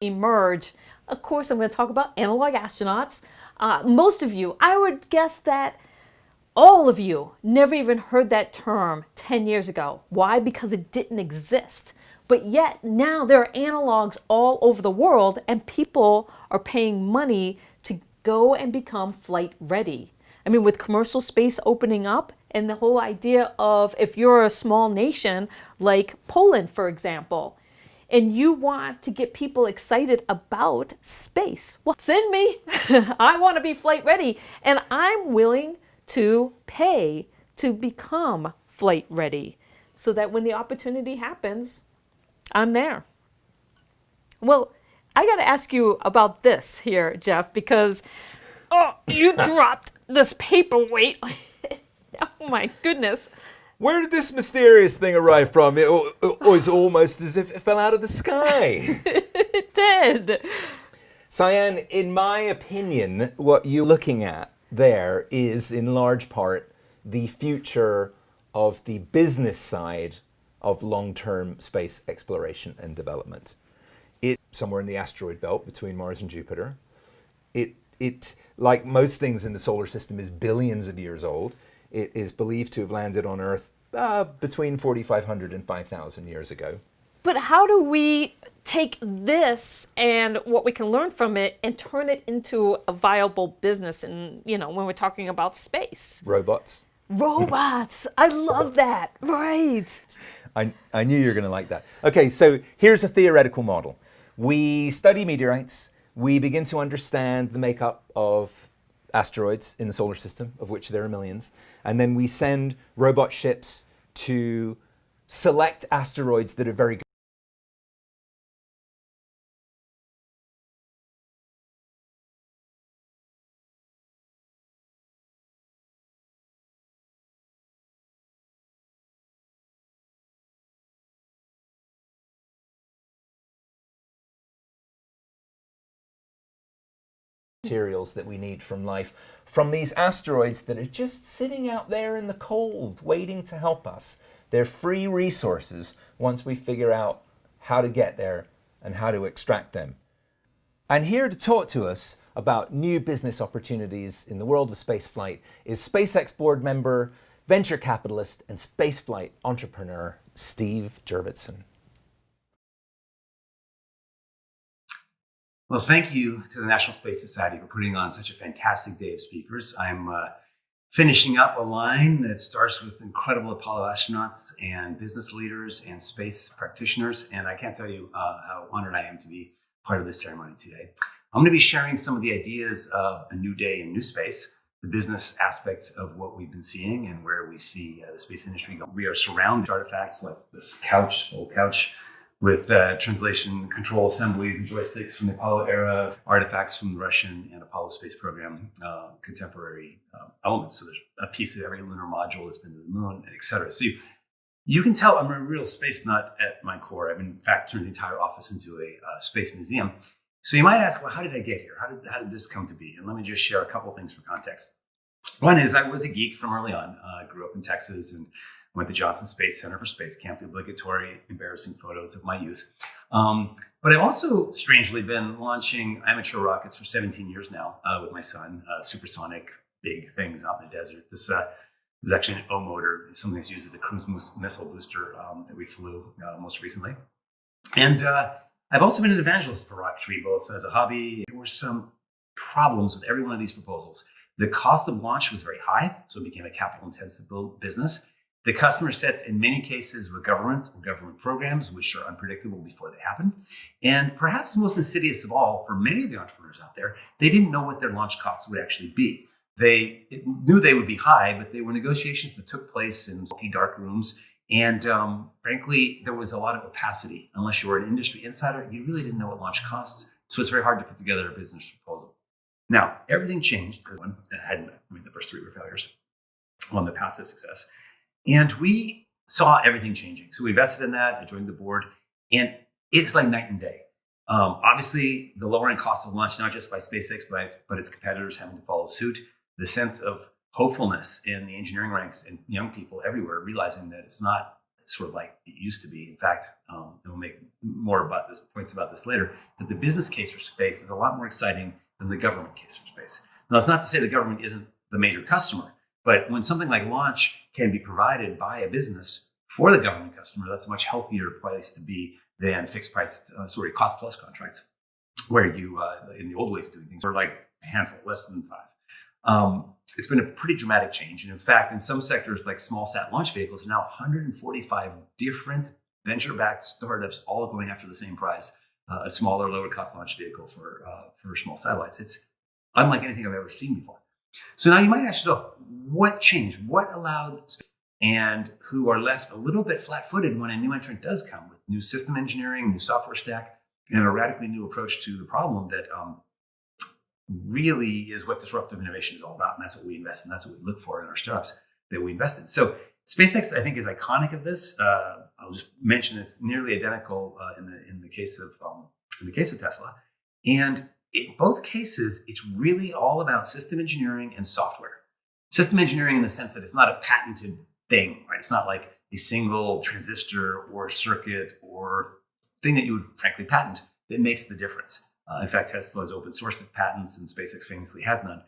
Emerge. Of course, I'm going to talk about analog astronauts. Most of you, I would guess that all of you never even heard that term 10 years ago. Why? Because it didn't exist. But yet now there are analogs all over the world, and people are paying money to go and become flight ready. I mean, with commercial space opening up, and the whole idea of, if you're a small nation like Poland, for example, and you want to get people excited about space, well, send me. I want to be flight ready, and I'm willing to pay to become flight ready so that when the opportunity happens, I'm there. Well, I got to ask you about this here, Jeff, because you dropped this paperweight. Oh my goodness. Where did this mysterious thing arrive from? It was almost as if it fell out of the sky. It did. Cyan, in my opinion, what you're looking at there is in large part the future of the business side of long-term space exploration and development. It somewhere in the asteroid belt between Mars and Jupiter. It, like most things in the solar system, is billions of years old. It is believed to have landed on Earth between 4,500 and 5,000 years ago. But how do we take this and what we can learn from it and turn it into a viable business? And, you know, when we're talking about space. Robots. Robots. I love that. Right. I knew you were going to like that. Okay, so here's a theoretical model. We study meteorites. We begin to understand the makeup of asteroids in the solar system, of which there are millions. And then we send robot ships to select asteroids that are very good. Materials that we need from life from these asteroids that are just sitting out there in the cold waiting to help us. They're free resources once we figure out how to get there and how to extract them. And here to talk to us about new business opportunities in the world of spaceflight is SpaceX board member, venture capitalist, and spaceflight entrepreneur Steve Jurvetson. Well, thank you to the National Space Society for putting on such a fantastic day of speakers. I'm finishing up a line that starts with incredible Apollo astronauts and business leaders and space practitioners. And I can't tell you how honored I am to be part of this ceremony today. I'm going to be sharing some of the ideas of a new day in new space, the business aspects of what we've been seeing and where we see the space industry going. We are surrounded by artifacts like this full couch, with translation control assemblies and joysticks from the Apollo era, artifacts from the Russian and Apollo space program, contemporary elements. So there's a piece of every lunar module that's been to the moon, et cetera. So you can tell I'm a real space nut at my core. I've in fact turned the entire office into a space museum. So you might ask, well, how did I get here? How did this come to be? And let me just share a couple things for context. One is I was a geek from early on. I grew up in Texas and went to Johnson Space Center for Space Camp, the obligatory embarrassing photos of my youth. But I've also strangely been launching amateur rockets for 17 years now with my son, supersonic big things out in the desert. This is actually an O motor, something that's used as a cruise missile booster that we flew most recently. And I've also been an evangelist for rocketry, both as a hobby. There were some problems with every one of these proposals. The cost of launch was very high, so it became a capital-intensive business. The customer sets in many cases were government or government programs, which are unpredictable before they happen. And perhaps most insidious of all, for many of the entrepreneurs out there, they didn't know what their launch costs would actually be. They knew they would be high, but they were negotiations that took place in dark rooms. And frankly, there was a lot of opacity. Unless you were an industry insider, you really didn't know what launch costs. So it's very hard to put together a business proposal. Now, everything changed because the first three were failures on the path to success. And we saw everything changing. So we invested in that. I joined the board. And it's like night and day. Obviously, the lowering cost of launch, not just by SpaceX, but its competitors having to follow suit. The sense of hopefulness in the engineering ranks and young people everywhere, realizing that it's not sort of like it used to be. In fact, and we'll make more points about this later, that the business case for space is a lot more exciting than the government case for space. Now, that's not to say the government isn't the major customer. But when something like launch can be provided by a business for the government customer, that's a much healthier place to be than fixed price, cost plus contracts, where you, in the old ways of doing things, were like a handful, less than 5. It's been a pretty dramatic change. And in fact, in some sectors like small sat launch vehicles, now 145 different venture-backed startups all going after the same prize, a smaller, lower cost launch vehicle for small satellites. It's unlike anything I've ever seen before. So now you might ask yourself, what changed? What allowed and who are left a little bit flat-footed when a new entrant does come with new system engineering, new software stack, and a radically new approach to the problem that really is what disruptive innovation is all about. And that's what we invest in. That's what we look for in our startups that we invest in. So SpaceX, I think, is iconic of this. I'll just mention it's nearly identical in the case of Tesla. And in both cases, it's really all about system engineering and software. System engineering in the sense that it's not a patented thing, right? It's not like a single transistor or circuit or thing that you would frankly patent that makes the difference. In fact, Tesla has open sourced patents and SpaceX famously has none.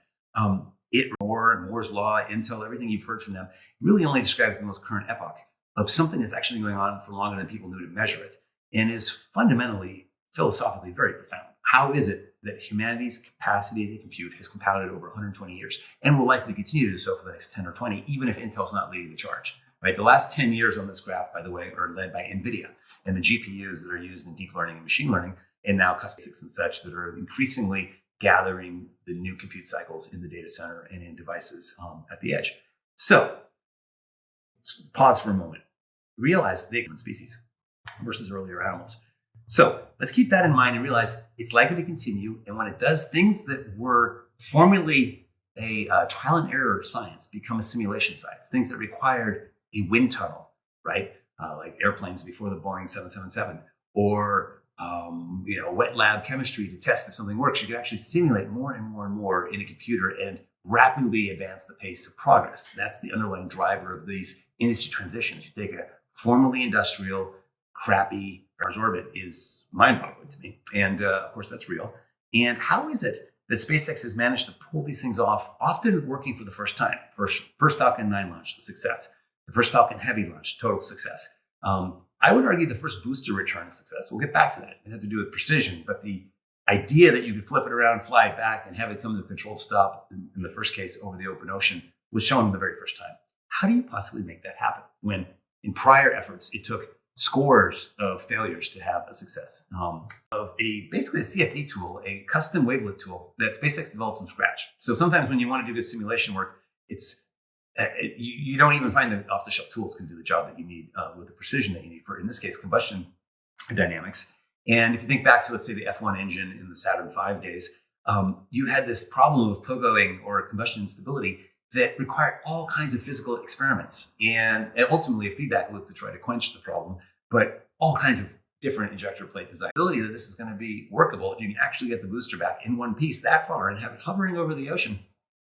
Moore's Law, Intel, everything you've heard from them really only describes the most current epoch of something that's actually going on for longer than people knew to measure it and is fundamentally, philosophically very profound. How is it that humanity's capacity to compute has compounded over 120 years and will likely continue to do so for the next 10 or 20, even if Intel's not leading the charge, right? The last 10 years on this graph, by the way, are led by NVIDIA and the GPUs that are used in deep learning and machine learning, and now customers and such that are increasingly gathering the new compute cycles in the data center and in devices at the edge. So let's pause for a moment. Realize the human species versus earlier animals. So let's keep that in mind and realize it's likely to continue. And when it does, things that were formerly a trial and error science become a simulation science. Things that required a wind tunnel, right? Like airplanes before the Boeing 777, or wet lab chemistry to test if something works. You can actually simulate more and more and more in a computer and rapidly advance the pace of progress. That's the underlying driver of these industry transitions. You take a formerly industrial, crappy Mars orbit is mind-boggling to me. And of course, that's real. And how is it that SpaceX has managed to pull these things off, often working for the first time? First Falcon 9 launch, success. The first Falcon Heavy launch, total success. I would argue the first booster return is success. We'll get back to that. It had to do with precision, but the idea that you could flip it around, fly it back, and have it come to a controlled stop, in the first case over the open ocean, was shown the very first time. How do you possibly make that happen when in prior efforts it took scores of failures to have a success? Of basically a CFD tool, a custom wavelet tool that SpaceX developed from scratch. So sometimes when you want to do good simulation work, you don't even find that off-the-shelf tools can do the job that you need with the precision that you need for, in this case, combustion dynamics. And if you think back to, let's say, the F1 engine in the Saturn V days, you had this problem of pogoing or combustion instability that required all kinds of physical experiments and ultimately a feedback loop to try to quench the problem, but all kinds of different injector plate design. The ability that this is going to be workable if you can actually get the booster back in one piece that far and have it hovering over the ocean.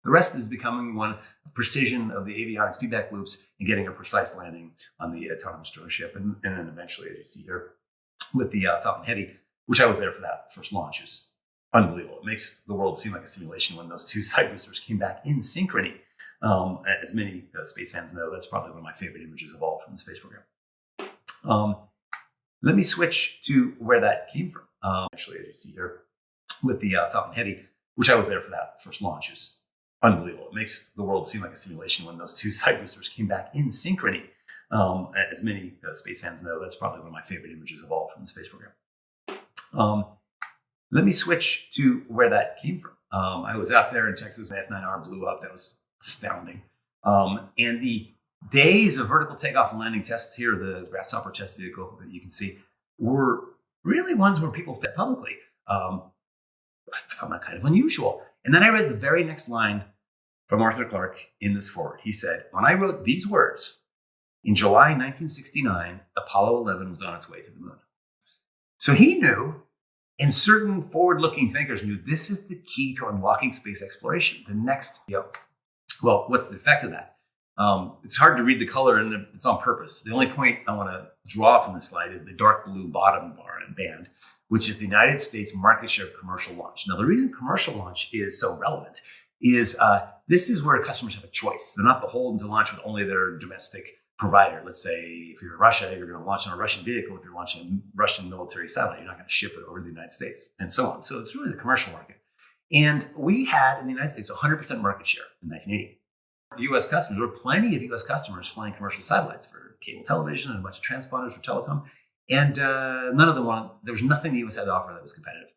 The rest is becoming one precision of the avionics feedback loops and getting a precise landing on the autonomous drone ship. And then eventually, as you see here, with the Falcon Heavy, which I was there for that first launch, is unbelievable. It makes the world seem like a simulation when those two side boosters came back in synchrony. As many space fans know, that's probably one of my favorite images of all from the space program. Let me switch to where that came from. Actually, as you see here, with the Falcon Heavy, which I was there for that first launch, is unbelievable. It makes the world seem like a simulation when those two side boosters came back in synchrony. As many space fans know, that's probably one of my favorite images of all from the space program. Let me switch to where that came from. I was out there in Texas when F9R blew up. That was astounding. And the days of vertical takeoff and landing tests here, the Grasshopper test vehicle that you can see, were really ones where people fit publicly. I found that kind of unusual. And then I read the very next line from Arthur Clarke in this foreword. He said, "When I wrote these words, in July 1969, Apollo 11 was on its way to the moon." So he knew, and certain forward-looking thinkers knew, this is the key to unlocking space exploration. The next, well, what's the effect of that? It's hard to read the color, and it's on purpose. The only point I want to draw from this slide is the dark blue bottom bar and band, which is the United States market share of commercial launch. Now, the reason commercial launch is so relevant is this is where customers have a choice. They're not beholden to launch with only their domestic provider. Let's say if you're in Russia, you're going to launch on a Russian vehicle. If you're launching a Russian military satellite, you're not going to ship it over to the United States, and so on. So it's really the commercial market. And we had in the United States 100% market share in 1980. U.S. customers, there were plenty of U.S. customers flying commercial satellites for cable television and a bunch of transponders for telecom. And none of them there was nothing the U.S. had to offer that was competitive.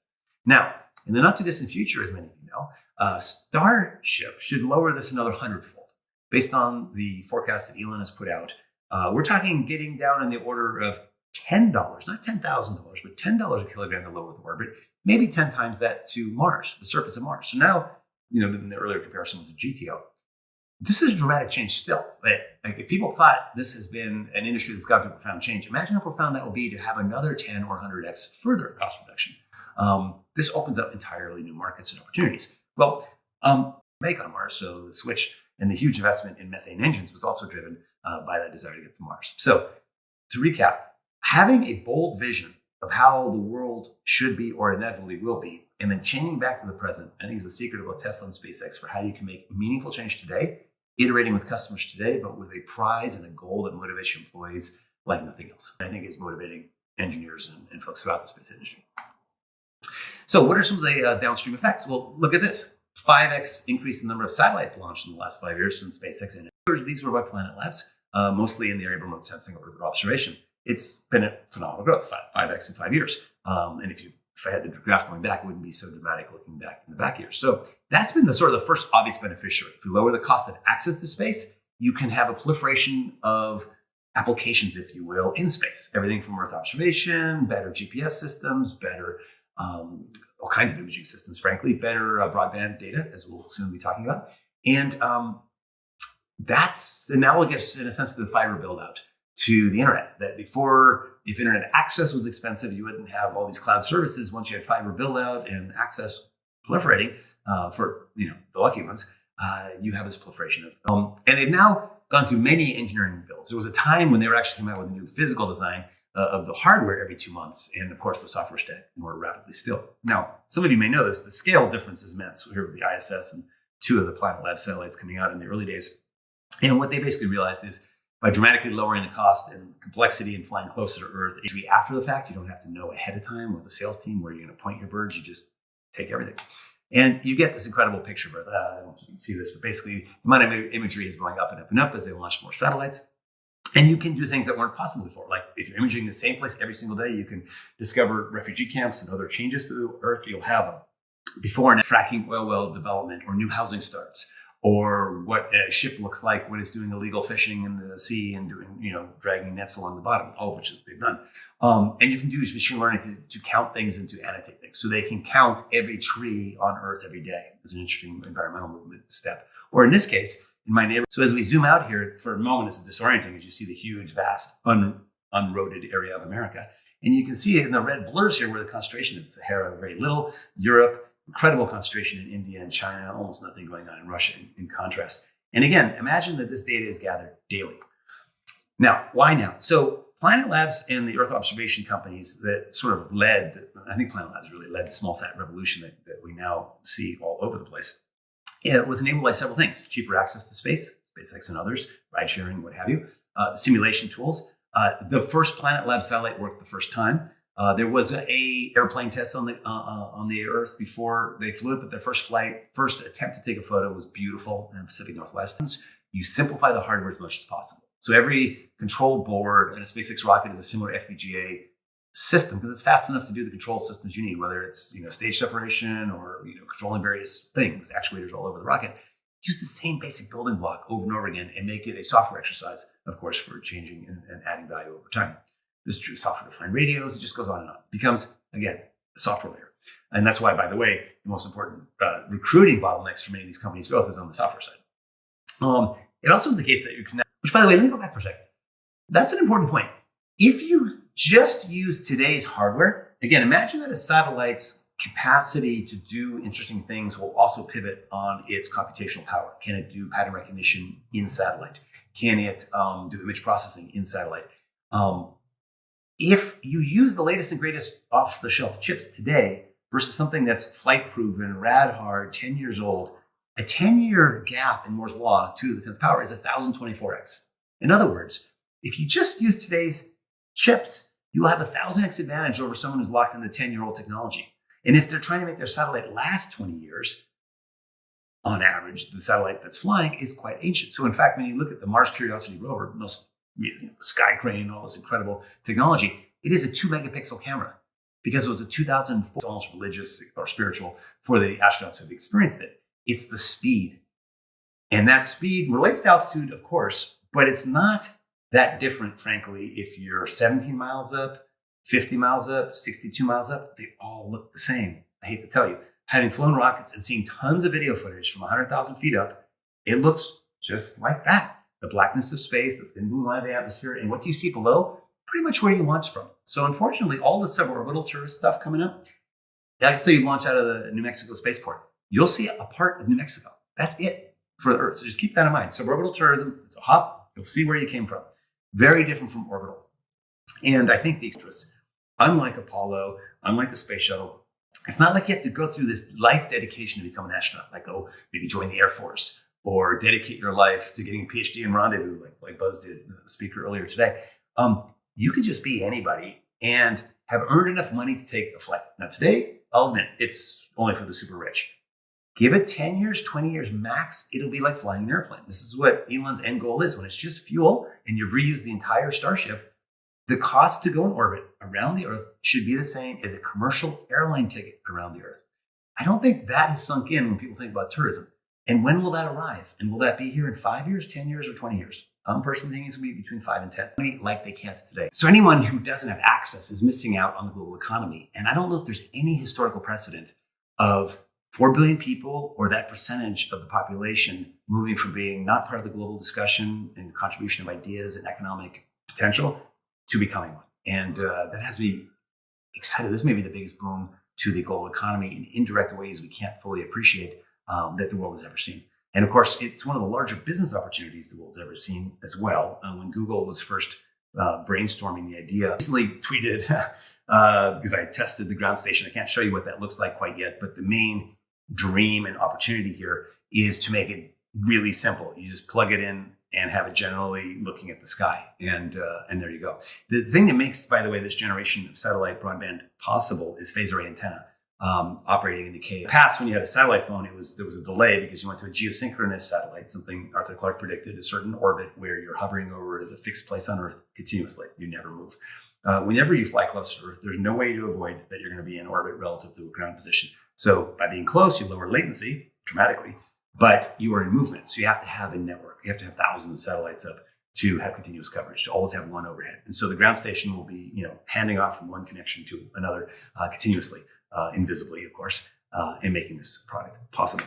Now, in the not too distant future, as many of you know, Starship should lower this another 100-fold. Based on the forecast that Elon has put out, we're talking getting down in the order of $10, not $10,000, but $10 a kilogram to low Earth orbit, maybe 10 times that to Mars, the surface of Mars. So now, the earlier comparison was a GTO. This is a dramatic change still. If people thought this has been an industry that's gone through profound change, imagine how profound that will be to have another 10 or 100x further cost reduction. This opens up entirely new markets and opportunities. Well, make on Mars, so the switch and the huge investment in methane engines was also driven by that desire to get to Mars. So to recap, having a bold vision of how the world should be or inevitably will be, and then changing back to the present, I think is the secret about Tesla and SpaceX for how you can make meaningful change today, iterating with customers today, but with a prize and a goal that motivates your employees like nothing else. I think is motivating engineers and folks throughout the space industry. So what are some of the downstream effects? Well, look at this. 5x increase in the number of satellites launched in the last 5 years since SpaceX ended. These were by Planet Labs, mostly in the area of remote sensing or Earth observation. It's been a phenomenal growth, 5x in 5 years. And if I had the graph going back, it wouldn't be so dramatic looking back in the back years. So that's been the sort of the first obvious beneficiary. If you lower the cost of access to space, you can have a proliferation of applications, if you will, in space. Everything from Earth observation, better GPS systems, better all kinds of imaging systems, frankly, better broadband data, as we'll soon be talking about. And that's analogous, in a sense, to the fiber build out to the internet. That before, if internet access was expensive, you wouldn't have all these cloud services. Once you had fiber build out and access proliferating for the lucky ones, you have this proliferation of and they've now gone through many engineering builds. There was a time when they were actually coming out with a new physical design of the hardware every 2 months, and of course the software stack more rapidly still. Now, some of you may know this, the scale difference is immense. We heard of the ISS and 2 of the Planet Labs satellites coming out in the early days. And what they basically realized is by dramatically lowering the cost and complexity and flying closer to Earth, after the fact, you don't have to know ahead of time with the sales team where you're going to point your birds, you just take everything. And you get this incredible picture of Earth. I don't know if you can see this, but basically the amount of imagery is going up and up and up as they launch more satellites. And you can do things that weren't possible before. Like if you're imaging the same place every single day, you can discover refugee camps and other changes to Earth. You'll have a before and tracking oil well development or new housing starts, or what a ship looks like when it's doing illegal fishing in the sea and doing, dragging nets along the bottom, all of which they've done. And you can use machine learning to count things and to annotate things. So they can count every tree on Earth every day. It's an interesting environmental movement step. Or in this case, in my neighborhood. So as we zoom out here for a moment, it's disorienting as you see the huge, vast, unroaded area of America. And you can see in the red blurs here where the concentration is. Sahara, very little. Europe, incredible concentration in India and China, almost nothing going on in Russia in contrast. And again, imagine that this data is gathered daily. Now, why now? So Planet Labs and the Earth observation companies that sort of I think Planet Labs really led the small sat revolution that we now see all over the place. It was enabled by several things: cheaper access to space, SpaceX and others, ride sharing, what have you, the simulation tools. The first Planet Labs satellite worked the first time. There was a airplane test on the Earth before they flew it, but their first attempt to take a photo was beautiful in the Pacific Northwest. You simplify the hardware as much as possible. So every control board in a SpaceX rocket is a similar FPGA system because it's fast enough to do the control systems you need, whether it's stage separation or controlling various things, actuators all over the rocket. Use the same basic building block over and over again and make it a software exercise, of course, for changing and adding value over time. This is true software-defined radios. It just goes on and on. It becomes, again, a software layer. And that's why, by the way, the most important recruiting bottlenecks for many of these companies' growth is on the software side. It also is the case that you can, which, by the way, let me go back for a second. That's an important point. If you just use today's hardware, again, imagine that a satellite's capacity to do interesting things will also pivot on its computational power. Can it do pattern recognition in satellite? Can it do image processing in satellite? If you use the latest and greatest off-the-shelf chips today versus something that's flight-proven, rad-hard, 10 years old, a 10-year gap in Moore's law, 2 to the 10th power, is 1,024x. In other words, if you just use today's chips, you will have 1,000x advantage over someone who's locked in the 10-year-old technology. And if they're trying to make their satellite last 20 years, on average, the satellite that's flying is quite ancient. So in fact, when you look at the Mars Curiosity rover, the Sky Crane, all this incredible technology, it is a 2 megapixel camera because it was a 2004, it's almost religious or spiritual for the astronauts who have experienced it. It's the speed. And that speed relates to altitude, of course, but it's not that different, frankly, if you're 17 miles up, 50 miles up, 62 miles up. They all look the same. I hate to tell you. Having flown rockets and seen tons of video footage from 100,000 feet up, it looks just like that. The blackness of space, the thin blue line of the atmosphere, and what you see below, pretty much where you launched from. So unfortunately, all the suborbital tourist stuff coming up, let's say you launch out of the New Mexico spaceport, you'll see a part of New Mexico. That's it for the Earth. So just keep that in mind. Suborbital tourism, it's a hop. You'll see where you came from. Very different from orbital. And I think the extras, unlike Apollo, unlike the space shuttle, it's not like you have to go through this life dedication to become an astronaut, like, maybe join the Air Force or dedicate your life to getting a PhD in Rendezvous, like Buzz did, the speaker earlier today. You could just be anybody and have earned enough money to take a flight. Now today, I'll admit, it's only for the super rich. Give it 10 years, 20 years max, it'll be like flying an airplane. This is what Elon's end goal is. When it's just fuel and you've reused the entire Starship, the cost to go in orbit around the Earth should be the same as a commercial airline ticket around the Earth. I don't think that has sunk in when people think about tourism. And when will that arrive? And will that be here in 5 years, 10 years, or 20 years? I'm personally thinking it's going to be between 5 and 10, like they can't today. So anyone who doesn't have access is missing out on the global economy. And I don't know if there's any historical precedent of 4 billion people or that percentage of the population moving from being not part of the global discussion and contribution of ideas and economic potential to becoming one. And that has me excited. This may be the biggest boom to the global economy in indirect ways we can't fully appreciate that the world has ever seen. And of course, it's one of the larger business opportunities the world's ever seen as well. When Google was first brainstorming the idea, I recently tweeted, because I tested the ground station, I can't show you what that looks like quite yet, but the main dream and opportunity here is to make it really simple. You just plug it in and have it generally looking at the sky. And there you go. The thing that makes, by the way, this generation of satellite broadband possible is phased array antenna. operating in the cave. In the past, when you had a satellite phone, there was a delay because you went to a geosynchronous satellite, something Arthur Clarke predicted, a certain orbit where you're hovering over the fixed place on Earth continuously. You never move. Whenever you fly close to Earth, there's no way to avoid that you're going to be in orbit relative to a ground position. So by being close, you lower latency dramatically, but you are in movement. So you have to have a network. You have to have thousands of satellites up to have continuous coverage, to always have one overhead. And so the ground station will be, handing off from one connection to another continuously, invisibly, of course, and making this product possible.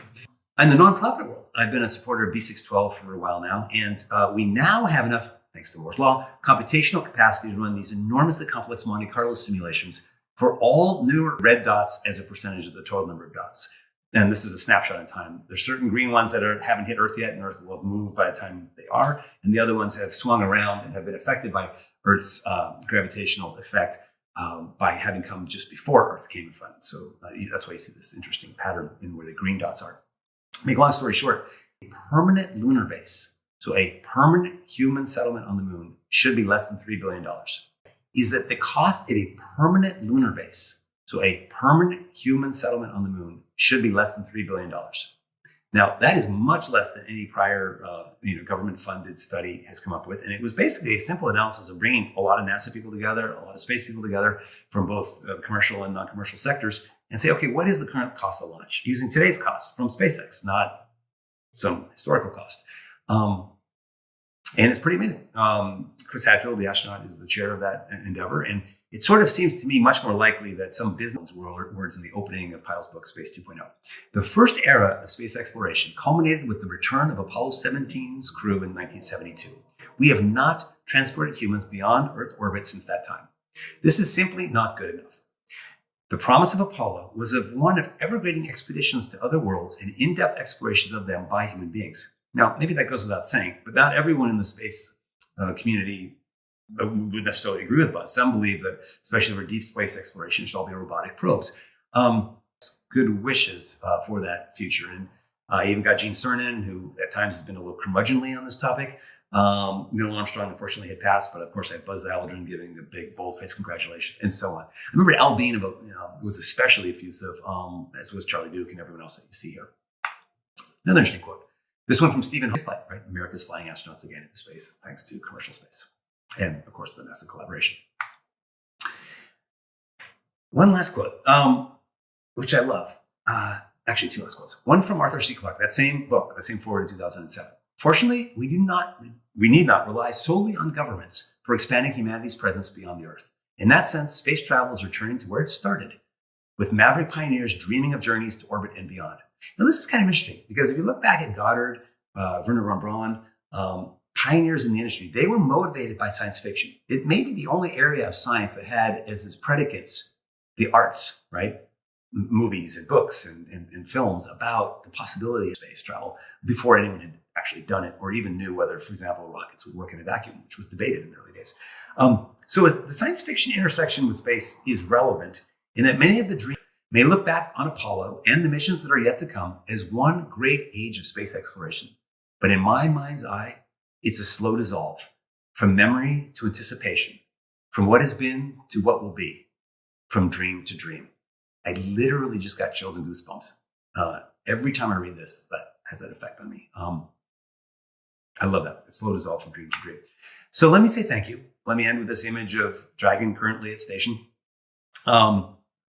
In the nonprofit world, I've been a supporter of B612 for a while now, and we now have enough, thanks to Moore's Law, computational capacity to run these enormously complex Monte Carlo simulations for all newer red dots as a percentage of the total number of dots. And this is a snapshot in time. There's certain green ones that haven't hit Earth yet, and Earth will have moved by the time they are. And the other ones have swung around and have been affected by Earth's gravitational effect by having come just before Earth came in front. So that's why you see this interesting pattern in where the green dots are. Make a long story short, a permanent lunar base, so a permanent human settlement on the moon, should be less than $3 billion. Is that the cost of a permanent lunar base, so a permanent human settlement on the moon, should be less than $3 billion. Now, that is much less than any prior government-funded study has come up with. And it was basically a simple analysis of bringing a lot of NASA people together, a lot of space people together from both commercial and non-commercial sectors, and say, okay, what is the current cost of launch? Using today's cost from SpaceX, not some historical cost. And it's pretty amazing. Chris Hadfield, the astronaut, is the chair of that endeavor. And it sort of seems to me much more likely that some business words in the opening of Pyle's book, Space 2.0. The first era of space exploration culminated with the return of Apollo 17's crew in 1972. We have not transported humans beyond Earth orbit since that time. This is simply not good enough. The promise of Apollo was of one of evergrading expeditions to other worlds and in-depth explorations of them by human beings. Now, maybe that goes without saying, but not everyone in the space community would necessarily agree with us. Some believe that, especially for deep space exploration, it should all be robotic probes. Good wishes for that future. And I even got Gene Cernan, who at times has been a little curmudgeonly on this topic. Neil Armstrong, unfortunately, had passed, but of course I have Buzz Aldrin giving the big bold-faced congratulations and so on. I remember Al Bean was especially effusive, as was Charlie Duke and everyone else that you see here. Another interesting quote. This one from Stephen Hawking, right? America's flying astronauts again into space, thanks to commercial space. And of course, the NASA collaboration. One last quote, which I love. Actually, two last quotes. One from Arthur C. Clarke, that same book, that same forward in 2007. Fortunately, we need not rely solely on governments for expanding humanity's presence beyond the Earth. In that sense, space travel is returning to where it started, with maverick pioneers dreaming of journeys to orbit and beyond. Now, this is kind of interesting because if you look back at Goddard, Wernher von Braun, pioneers in the industry, they were motivated by science fiction. It may be the only area of science that had as its predicates the arts, right? Movies and books and films about the possibility of space travel before anyone had actually done it or even knew whether, for example, rockets would work in a vacuum, which was debated in the early days. So as the science fiction intersection with space is relevant in that many of the dreams may look back on Apollo and the missions that are yet to come as one great age of space exploration. But in my mind's eye, it's a slow dissolve from memory to anticipation, from what has been to what will be, from dream to dream. I literally just got chills and goosebumps. Every time I read this, that has that effect on me. I love that. It's slow dissolve from dream to dream. So let me say thank you. Let me end with this image of Dragon currently at station.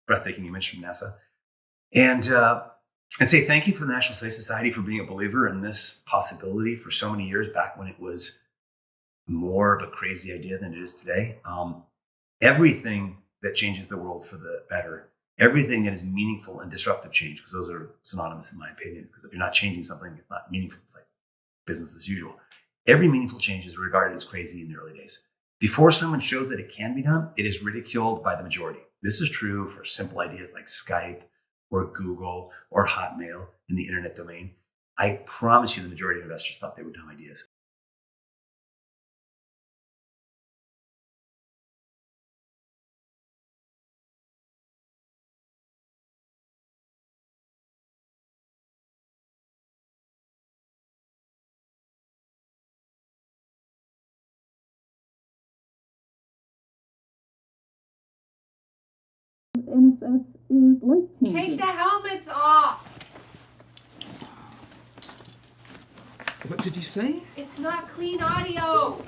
Breathtaking image from NASA. And say thank you for the National Space Society for being a believer in this possibility for so many years back when it was more of a crazy idea than it is today. Everything that changes the world for the better, everything that is meaningful and disruptive change, because those are synonymous in my opinion, because if you're not changing something, it's not meaningful. It's like business as usual. Every meaningful change is regarded as crazy in the early days. Before someone shows that it can be done, it is ridiculed by the majority. This is true for simple ideas like Skype or Google or Hotmail in the internet domain. I promise you the majority of investors thought they were dumb ideas. NSS is life changing. Take the helmets off. What did you say? It's not clean audio.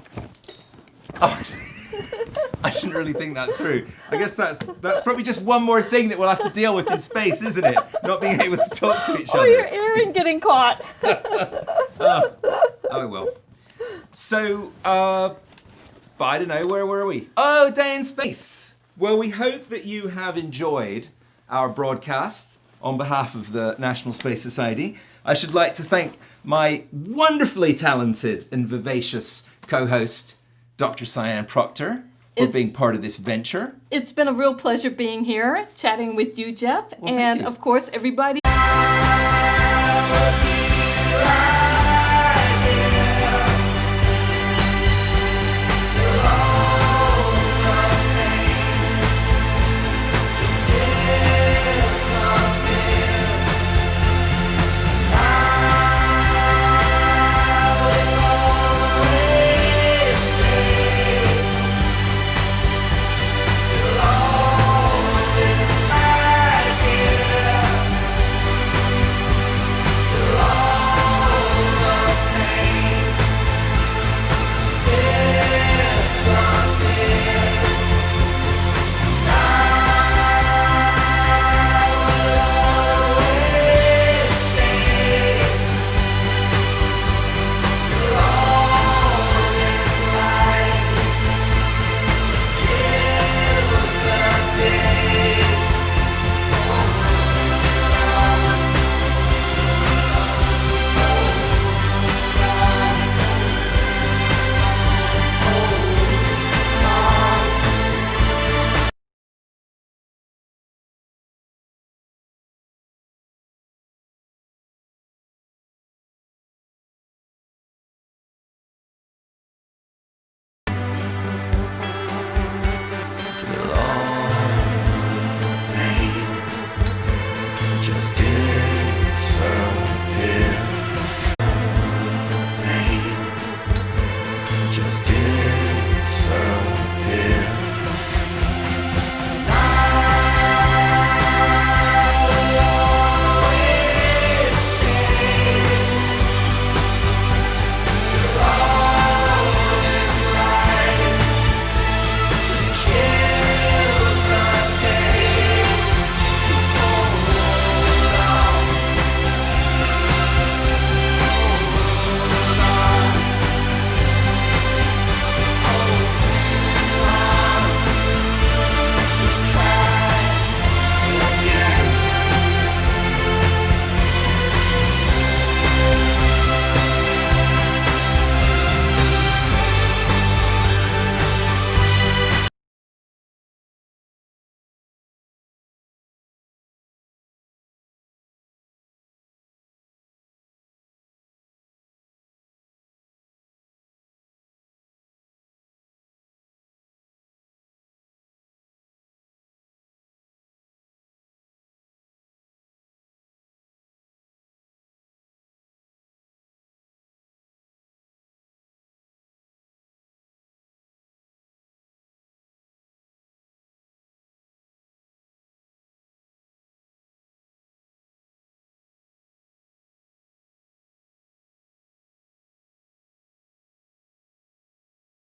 Oh, I didn't really think that through. I guess that's probably just one more thing that we'll have to deal with in space, isn't it? Not being able to talk to each other. Oh, your earring getting caught. Oh well. So, I don't know, where were we? Oh, Day in Space. Well, we hope that you have enjoyed our broadcast on behalf of the National Space Society. I should like to thank my wonderfully talented and vivacious co-host, Dr. Cyan Proctor, for being part of this venture. It's been a real pleasure being here, chatting with you, Jeff. Well, thank and you. of course, everybody